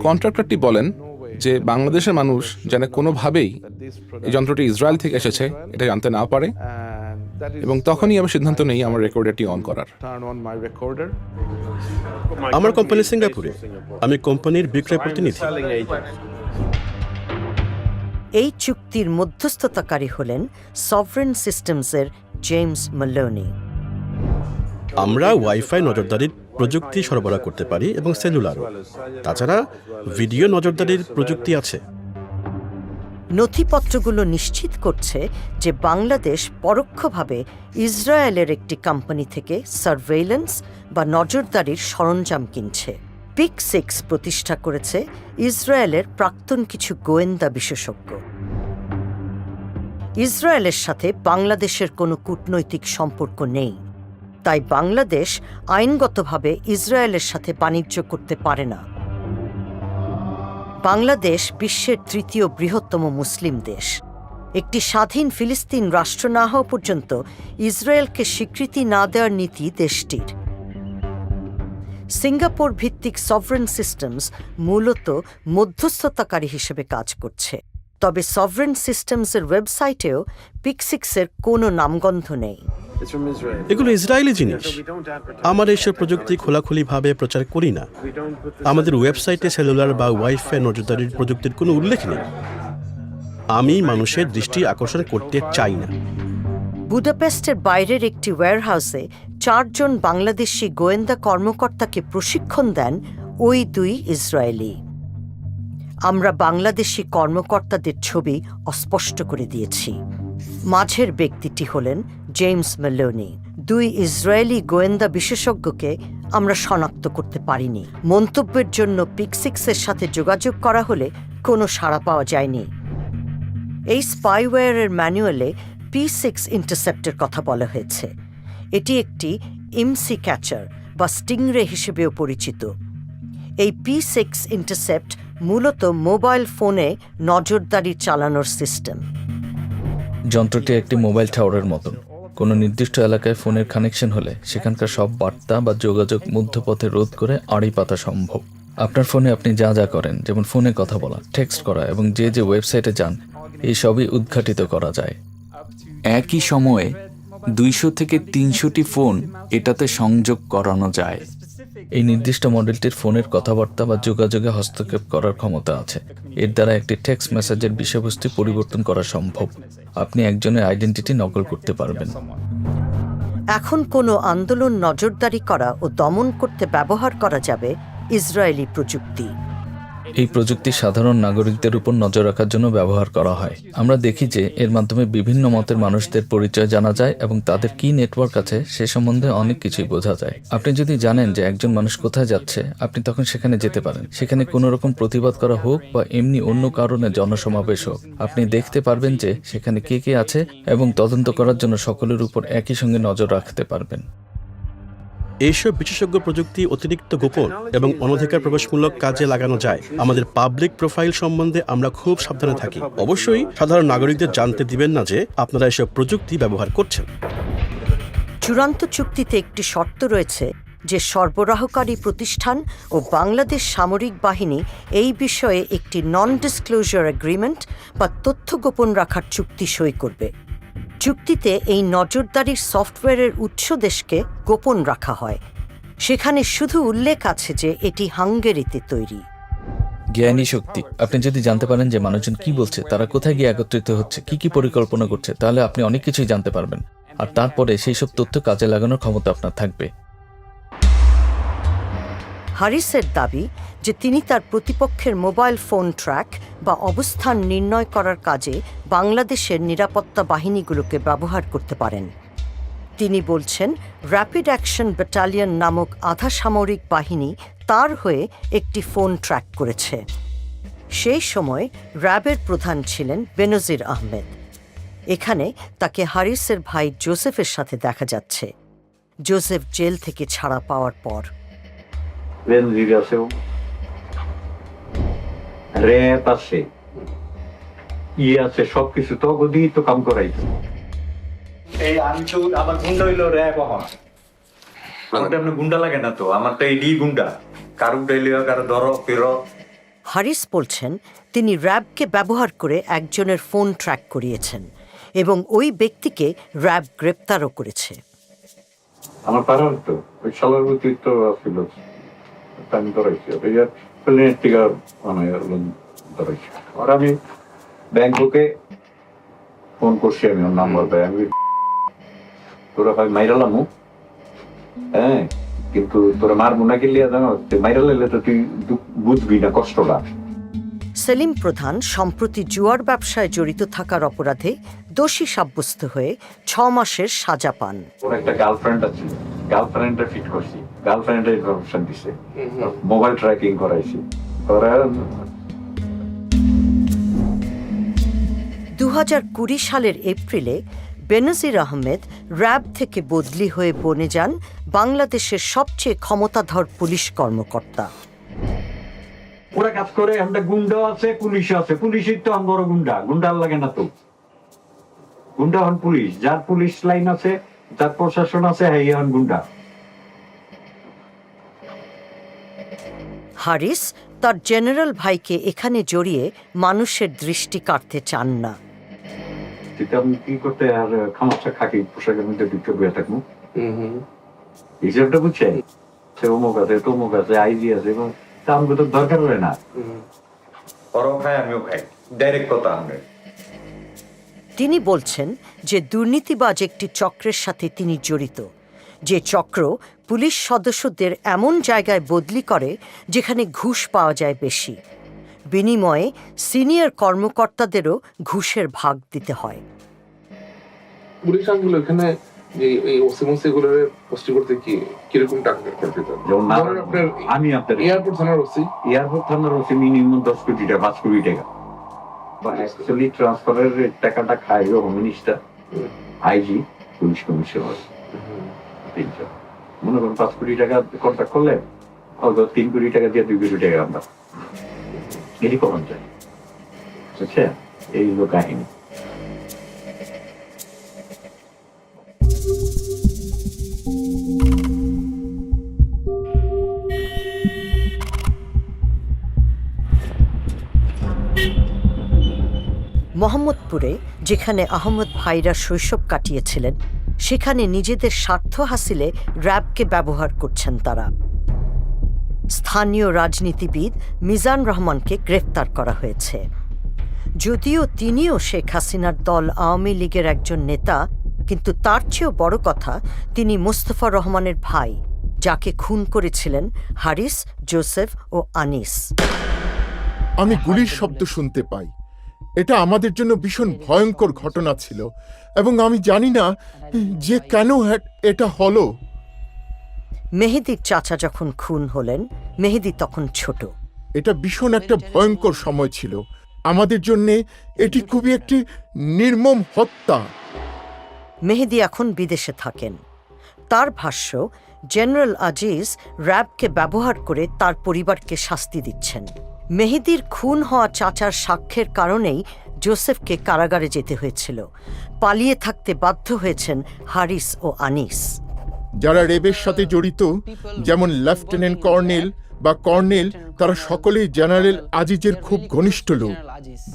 কন্ট্রাক্টরটি বলেন যে বাংলাদেশের মানুষ যেন কোনোভাবেই এই যন্ত্রটি ইসরায়েল থেকে এসেছে এটা জানতে না পারে, এবং তখনই আমি সিদ্ধান্ত নেই আমার রেকর্ডারটি অন করার। আমার কোম্পানি সিঙ্গাপুরে, আমি কোম্পানির বিক্রয় প্রতিনিধি। এই চুক্তির মধ্যস্থতাকারী হলেন সভরেন সিস্টেমসের জেমস ম্যালোনি। আমরা ওয়াইফাই নজরদারির প্রযুক্তি সরবরাহ করতে পারি এবং সেলুলারও। তাছাড়া ভিডিও নজরদারির প্রযুক্তি আছে। নথিপত্রগুলো নিশ্চিত করছে যে বাংলাদেশ পরোক্ষভাবে ইসরায়েলের একটি কোম্পানি থেকে সার্ভেইলেন্স বা নজরদারির সরঞ্জাম কিনছে। পিক6 প্রতিষ্ঠা করেছে ইসরায়েলের প্রাক্তন কিছু গোয়েন্দা বিশেষজ্ঞ। ইসরায়েলের সাথে বাংলাদেশের কোনো কূটনৈতিক সম্পর্ক নেই, তাই বাংলাদেশ আইনগতভাবে ইসরায়েলের সাথে বাণিজ্য করতে পারে না। বাংলাদেশ বিশ্বের তৃতীয় বৃহত্তম মুসলিম দেশ। একটি স্বাধীন ফিলিস্তিন রাষ্ট্র না হওয়া পর্যন্ত ইসরায়েলকে স্বীকৃতি না দেওয়ার নীতি দেশটির। সিঙ্গাপুর ভিত্তিক সভরেন সিস্টেমস মূলত মধ্যস্থতাকারী হিসেবে কাজ করছে, তবে সভরেন সিস্টেমসের ওয়েবসাইটেও পিক6-এর কোনো নামগন্ধ নেই। এগুলো ইসরায়েলি জিনিস। আমার এইসব প্রযুক্তি খোলাখুলিভাবে প্রচার করি না। আমাদের ওয়েবসাইটে সেলুলার বা ওয়াইফাই নজরদারির প্রযুক্তির কোনো উল্লেখ নেই। আমি মানুষের দৃষ্টি আকর্ষণ করতে চাই না। বুদাপেস্টের বাইরের একটি ওয়্যারহাউসে 4 জন বাংলাদেশি গোয়েন্দা কর্মকর্তাকে প্রশিক্ষণ দেন ওই 2 ইসরায়েলি। আমরা বাংলাদেশি কর্মকর্তাদের ছবি অস্পষ্ট করে দিয়েছি। মাঝের ব্যক্তিটি হলেন জেমস মেলোনি। 2 ইসরায়েলি গোয়েন্দা বিশেষজ্ঞকে আমরা শনাক্ত করতে পারিনি। মন্তব্যের জন্য পিক6-এর সাথে যোগাযোগ করা হলে কোনো সাড়া পাওয়া যায়নি। এই স্পাইওয়্যারের ম্যানুয়ালে P6 ইন্টারসেপ্টের কথা বলা হয়েছে। এটি একটি ইমসি ক্যাচার বা স্টিংরে হিসেবেও পরিচিত। এই P6 ইন্টারসেপ্ট মূলত মোবাইল ফোনে নজরদারি চালানোর সিস্টেম। যন্ত্রটি একটি মোবাইল টাওয়ারের মতন। কোনো নির্দিষ্ট এলাকায় ফোনের কানেকশন হলে সেখানকার সব বার্তা বা যোগাযোগ মধ্যপথে রোধ করে আড়ি পাতা সম্ভব। আপনার ফোনে আপনি যা যা করেন, যেমন ফোনে কথা বলা, টেক্সট করা এবং যে ওয়েবসাইটে যান, এই সবই উদ্ঘাটিত করা যায়। একই সময়ে 200 থেকে 300টি ফোন এটাতে সংযোগ করানো যায়। এই নির্দিষ্ট মডেলটির ফোনের কথাবার্তা বা যোগাযোগে হস্তক্ষেপ করার ক্ষমতা আছে। এর দ্বারা একটি টেক্সট মেসেজের বিষয়বস্তু পরিবর্তন করা সম্ভব। আপনি একজনের আইডেন্টিটি নকল করতে পারবেন। এখন কোনো আন্দোলন নজরদারি করা ও দমন করতে ব্যবহার করা যাবে ইসরায়েলি প্রযুক্তি। এই প্রযুক্তি সাধারণ নাগরিকদের উপর নজর রাখার জন্য ব্যবহার করা হয়। আমরা দেখি যে এর মাধ্যমে বিভিন্ন মতের মানুষদের পরিচয় জানা যায় এবং তাদের কি নেটওয়ার্ক আছে সে সম্বন্ধে অনেক কিছুই বোঝা যায়। আপনি যদি জানেন যে একজন মানুষ কোথায় যাচ্ছে, আপনি তখন সেখানে যেতে পারেন। সেখানে কোনো রকম প্রতিবাদ করা হোক বা এমনি অন্য কারণে জনসমাবেশ হোক, আপনি দেখতে পারবেন যে সেখানে কে কে আছে এবং তদন্ত করার জন্য সকলের উপর একই সঙ্গে নজর রাখতে পারবেন। এইসব বিশেষজ্ঞ প্রযুক্তি অতিরিক্ত গোপন এবং অনধিকার প্রবেশমূলক কাজে লাগানো যায়। আমাদের পাবলিক প্রোফাইল সম্বন্ধে আমরা খুব সাবধানে থাকি। অবশ্যই সাধারণ নাগরিকদের জানতে দিবেন না যে আপনারা এসব প্রযুক্তি ব্যবহার করছেন। চূড়ান্ত চুক্তিতে একটি শর্ত রয়েছে যে সরবরাহকারী প্রতিষ্ঠান ও বাংলাদেশ সামরিক বাহিনী এই বিষয়ে একটি নন ডিসক্লোজার এগ্রিমেন্ট বা তথ্য গোপন রাখার চুক্তি সই করবে। চুক্তিতে এই নজরদারির সফটওয়্যারের উৎস দেশকে গোপন রাখা হয়। সেখানে শুধু উল্লেখ আছে যে এটি হাঙ্গেরিতে তৈরি। জ্ঞানী শক্তি। আপনি যদি জানতে পারেন যে মানুষজন কি বলছে, তারা কোথায় গিয়ে একত্রিত হচ্ছে, কি পরিকল্পনা করছে, তাহলে আপনি অনেক কিছুই জানতে পারবেন। আর তারপরে সেই সব তথ্য কাজে লাগানোর ক্ষমতা আপনার থাকবে। হারিসের দাবি যে তিনি তার প্রতিপক্ষের মোবাইল ফোন ট্র্যাক বা অবস্থান নির্ণয় করার কাজে বাংলাদেশের নিরাপত্তা বাহিনীগুলোকে ব্যবহার করতে পারেন। তিনি বলছেন, র্যাপিড অ্যাকশন ব্যাটালিয়ন নামক আধা সামরিক বাহিনী তার হয়ে একটি ফোন ট্র্যাক করেছে। সেই সময় র্যাবের প্রধান ছিলেন বেনজির আহমেদ। এখানে তাকে হারিসের ভাই জোসেফের সাথে দেখা যাচ্ছে। জোসেফ জেল থেকে ছাড়া পাওয়ার পর বেনজির আছেও, র্যাব আছে, আছে, সবকিছু তো দিয়েই তো কাম করাইছে। এই আমি তো আমার গুন্ডা হইলো র্যাব। আমার তো এমনি গুন্ডা লাগে না তো, আমার তো এই গুন্ডা, কারু ডাইলে কারো ধরো ফেরো। হারিস বলছেন তিনি র্যাবকে ব্যবহার করে একজনের ফোন ট্র্যাক করিয়েছেন এবং ওই ব্যক্তিকে র্যাব গ্রেপ্তারও করেছে। আমার পাড়ার তো ওই সালের প্রতি তো ছিল, আমি ধরাইছি প্লেনের টিকা ধরাইছি। আর আমি ব্যাংককে ফোন করছি, আমি ওর নাম্বার দেয়, আমি তোরা হয় মাইরালামু হ্যাঁ, কিন্তু তোরা মারবো না গেলে জানো, মাইরা লাইলে তো তুই বুঝবি না কষ্টটা। সেলিম প্রধান সম্প্রতি জুয়ার ব্যবসায় জড়িত থাকার অপরাধে দোষী সাব্যস্ত হয়ে 6 মাসের সাজা পান। ওর একটা গার্লফ্রেন্ড আছে, গার্লফ্রেন্ডটা ফিট করছি, গার্লফ্রেন্ডের ইনফরমেশন দিছে, মোবাইল ট্র্যাকিং করাইছি। ওরা 2020 সালের এপ্রিলে বেনজির আহমেদ র্যাব থেকে বদলি হয়ে বনে যান বাংলাদেশের সবচেয়ে ক্ষমতাধর পুলিশ কর্মকর্তা। ওরা কাজ করে, আমরা গুন্ডা আছে, পুলিশ আছে, পুলিশের তো বড় গুন্ডা, গুন্ডার লাগে না তো। গুন্ডা হন পুলিশ, যার পুলিশ লাইন আছে, যার প্রশাসন আছে, হ্যাঁ হন গুন্ডা। হারিস তার জেনারেল ভাইকে এখানে জড়িয়ে মানুষের দৃষ্টি কাটতে চান না। আমি কি করতে আর খামাচ্ছা খাকি পোশাকের মধ্যে ঢুকে বয়ে থাকবো, হিসাবটা বুঝছে? সে অমুক আছে, তমুক আছে, আইজি আছে, এবং তা আমাকে তো দরকার হয় না। ওরাও খায়, আমিও খাই, ডাইরেক্ট কথা। তিনি বলছেন যে দুর্নীতিবাজ একটি চক্রের সাথে তিনি জড়িত, যে চক্র পুলিশ সদস্যদের এমন জায়গায় বদলি করে যেখানে ঘুষ পাওয়া যায় বেশি, বিনিময়ে সিনিয়র কর্মকর্তাদেরও ঘুষের ভাগ দিতে হয়। পুলিশ আঙ্গুল এখানে যে এই ওসিমোসিগুলোর পোস্টি করতে কিরকম টাকা করতে চান? আমি আপনার এয়ারপোর্ট থানার ওসি মিনিমাম 10 কোটি টাকা, 5 কোটি টাকা। অ্যাকচুয়ালি ট্রান্সফারের টাকাটা খায় home minister, IG, police commissioner. মনে করেন 5 কোটি টাকা কন্ট্রাক্ট করলে 3 কোটি টাকা দিয়ে 2 কোটি টাকা আমরা এটি কখন যায়, বুঝছেন? এই হলো কাহিনী। মোহাম্মদপুরে, যেখানে আহমদ ভাইরা শৈশব কাটিয়েছিলেন, সেখানে নিজেদের স্বার্থ হাসিলে র্যাবকে ব্যবহার করছেন তারা। স্থানীয় রাজনীতিবিদ মিজান রহমানকে গ্রেফতার করা হয়েছে। যদিও তিনিও শেখ হাসিনার দল আওয়ামী লীগের একজন নেতা, কিন্তু তার চেয়েও বড় কথা, তিনি মোস্তফা রহমানের ভাই, যাকে খুন করেছিলেন হারিস, জোসেফ ও আনিস। আমি গুলির শব্দ শুনতে পাই। এটা আমাদের জন্য ভীষণ ভয়ঙ্কর ঘটনা ছিল, এবং আমি জানি না যে কেন এটা হলো। মেহেদীর চাচা যখন খুন হলেন, মেহেদী তখন ছোট। এটা ভীষণ একটা ভয়ঙ্কর সময় ছিল আমাদের জন্য। এটি খুবই একটি নির্মম হত্যা। মেহেদী এখন বিদেশে থাকেন। তার ভাষ্য, জেনারেল আজিজ র্যাবকে ব্যবহার করে তার পরিবারকে শাস্তি দিচ্ছেন। মেহেদীর খুন হওয়া চাচার সাক্ষ্যের কারণেই জোসেফকে কারাগারে যেতে হয়েছিল। পালিয়ে থাকতে বাধ্য হয়েছেন হারিস ও আনিস। যারা রেবের সাথে জড়িত, যেমন লেফটেন্যান্ট কর্নেল বা কর্নেল, তারা সকলেই জেনারেল আজিজের খুব ঘনিষ্ঠ লোক।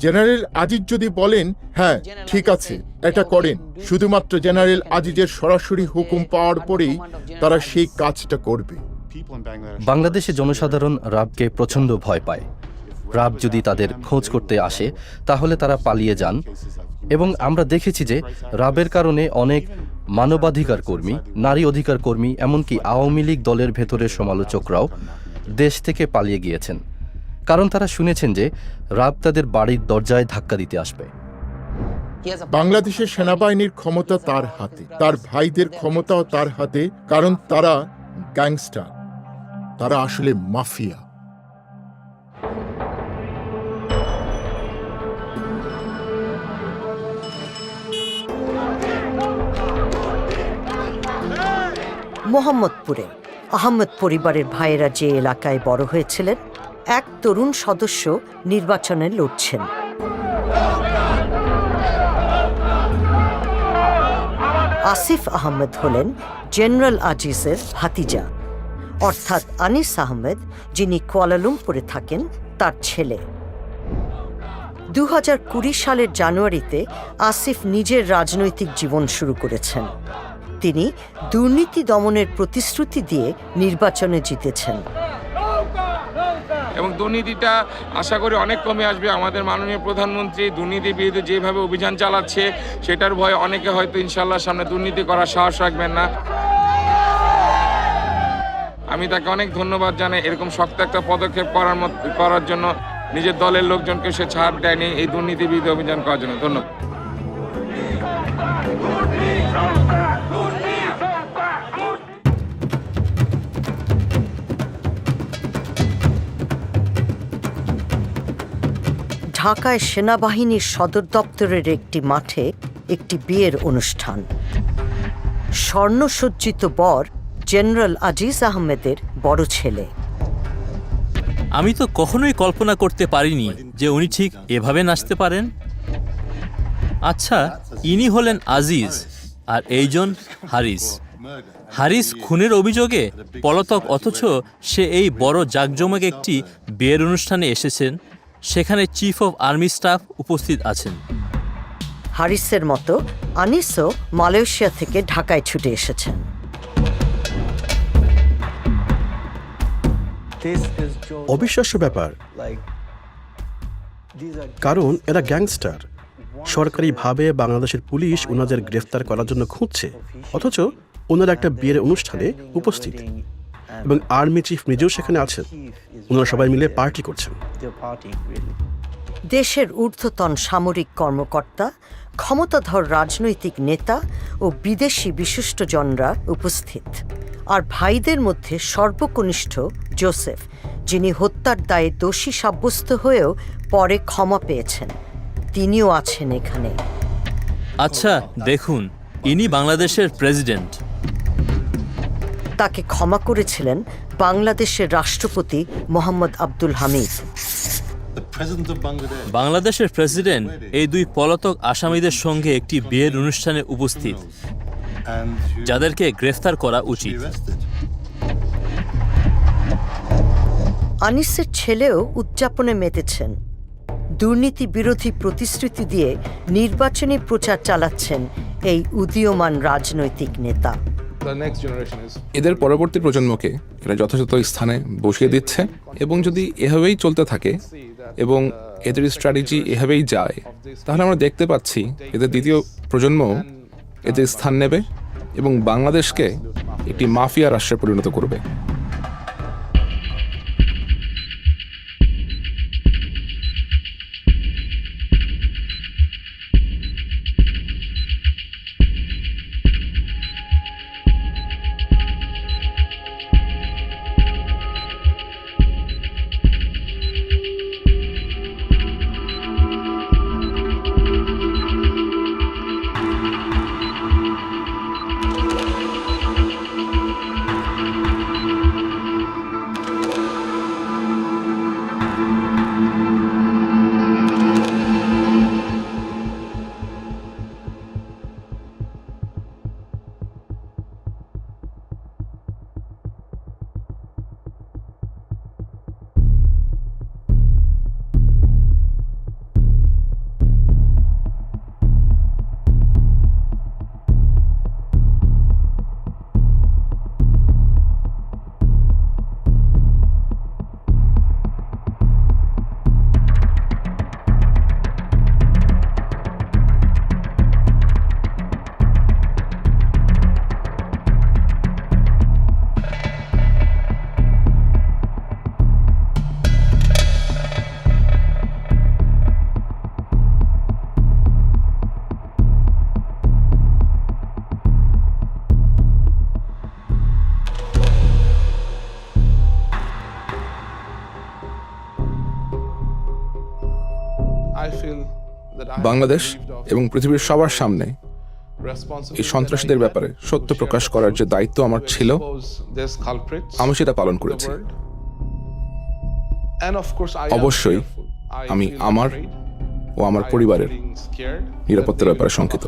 জেনারেল আজিজ যদি বলেন হ্যাঁ ঠিক আছে এটা করেন, শুধুমাত্র জেনারেল আজিজের সরাসরি হুকুম পাওয়ার পরেই তারা সেই কাজটা করবে। বাংলাদেশে জনসাধারণ র্যাবকে প্রচণ্ড ভয় পায়। র্যাব যদি তাদের খোঁজ করতে আসে তাহলে তারা পালিয়ে যান, এবং আমরা দেখেছি যে র্যাবের কারণে অনেক মানবাধিকার কর্মী, নারী অধিকার কর্মী, এমনকি আওয়ামী লীগ দলের ভেতরের সমালোচকরাও দেশ থেকে পালিয়ে গিয়েছেন, কারণ তারা শুনেছেন যে র্যাব তাদের বাড়ির দরজায় ধাক্কা দিতে আসবে। বাংলাদেশের সেনাবাহিনীর ক্ষমতা তার হাতে, তার ভাইদের ক্ষমতাও তার হাতে, কারণ তারা গ্যাংস্টার, তারা আসলে মাফিয়া। মোহাম্মদপুরে আহমদ পরিবারের ভাইয়েরা যে এলাকায় বড় হয়েছিলেন, এক তরুণ সদস্য নির্বাচনে লড়ছেন। আসিফ আহমেদ হলেন জেনারেল আজিজের ভাতিজা, অর্থাৎ আনিস আহমেদ, যিনি কুয়ালালামপুরে থাকেন, তার ছেলে। 2020 সালের জানুয়ারিতে আসিফ নিজের রাজনৈতিক জীবন শুরু করেছেন। তিনি দুর্নীতি দমনের প্রতিশ্রুতি দিয়ে নির্বাচনে জিতেছেন। এবং দুর্নীতিটা আশা করি অনেক কমে আসবে। আমাদের মাননীয় প্রধানমন্ত্রী দুর্নীতির বিরুদ্ধে যেভাবে অভিযান চালাচ্ছে, সেটার ভয়ে অনেকে হয়তো ইনশাল্লাহ সামনে দুর্নীতি করার সাহস রাখবেন না। আমি তাকে অনেক ধন্যবাদ জানাই। এরকম শক্ত একটা পদক্ষেপ করার জন্য নিজের দলের লোকজনকে সে ছাড় দেয়নি এই দুর্নীতি বিরোধী অভিযান করার জন্য। ধন্যবাদ। ঢাকায় সেনাবাহিনীর সদর দপ্তরের একটি মাঠে একটি বিয়ের অনুষ্ঠান। স্বর্ণসজ্জিত বর জেনারেল আজিজ আহমেদের বড় ছেলে। আমি তো কখনোই কল্পনা করতে পারিনি যে উনি ঠিক এভাবে নাচতে পারেন। আচ্ছা, ইনি হলেন আজিজ আর এইজন হারিস। হারিস খুনের অভিযোগে পলাতক, অথচ সে এই বড় জাঁকজমক একটি বিয়ের অনুষ্ঠানে এসেছেন। সেখানে চিফ অফ আর্মি স্টাফ উপস্থিত আছেন। হারিসের মতো আনিসও মালয়েশিয়া থেকে ঢাকায় ছুটে এসেছেন। অবিশ্বাস্য ব্যাপার, কারণ এরা গ্যাংস্টার। সরকারিভাবে বাংলাদেশের পুলিশ ওনাদের গ্রেফতার করার জন্য খুঁজছে, অথচ ওনারা একটা বিয়ের অনুষ্ঠানে উপস্থিত এবং আর্মি চিফ নিজেও সেখানে আছেন। ওনারা সবাই মিলে পার্টি করছেন। দেশের ঊর্ধ্বতন সামরিক কর্মকর্তা, ক্ষমতাধর রাজনৈতিক নেতা ও বিদেশি বিশিষ্টজনরা উপস্থিত। আর ভাইদের মধ্যে সর্বকনিষ্ঠ জোসেফ, যিনি হত্যার দায়ে দোষী সাব্যস্ত হয়েও পরে ক্ষমা পেয়েছেন, তিনিও আছেন এখানে। আচ্ছা দেখুন, ইনি বাংলাদেশের প্রেসিডেন্ট। তাকে ক্ষমা করেছিলেন বাংলাদেশের রাষ্ট্রপতি মোহাম্মদ আব্দুল হামিদ। বাংলাদেশের প্রেসিডেন্ট এই দুই পলাতক আসামিদের সঙ্গে একটি বিয়ের অনুষ্ঠানে উপস্থিত, যাদেরকে গ্রেফতার করা উচিত। আনিসের ছেলেও উদযাপনে মেতেছেন। দুর্নীতি বিরোধী প্রতিশ্রুতি দিয়ে নির্বাচনী প্রচার চালাচ্ছেন এই উদীয়মান রাজনৈতিক নেতা। এদের পরবর্তী প্রজন্মকে এরা যথাযথ স্থানে বসিয়ে দিচ্ছে, এবং যদি এভাবেই চলতে থাকে এবং এদের স্ট্র্যাটেজি এভাবেই যায়, তাহলে আমরা দেখতে পাচ্ছি এদের দ্বিতীয় প্রজন্ম এদের স্থান নেবে এবং বাংলাদেশকে একটি মাফিয়া রাষ্ট্রে পরিণত করবে। বাংলাদেশ এবং পৃথিবীর সবার সামনে এই সন্ত্রাসীদের ব্যাপারে সত্য প্রকাশ করার যে দায়িত্ব আমার ছিল, আমি সেটা পালন করেছি। অবশ্যই আমি আমার ও আমার পরিবারের নিরাপত্তার ব্যাপারে শঙ্কিত।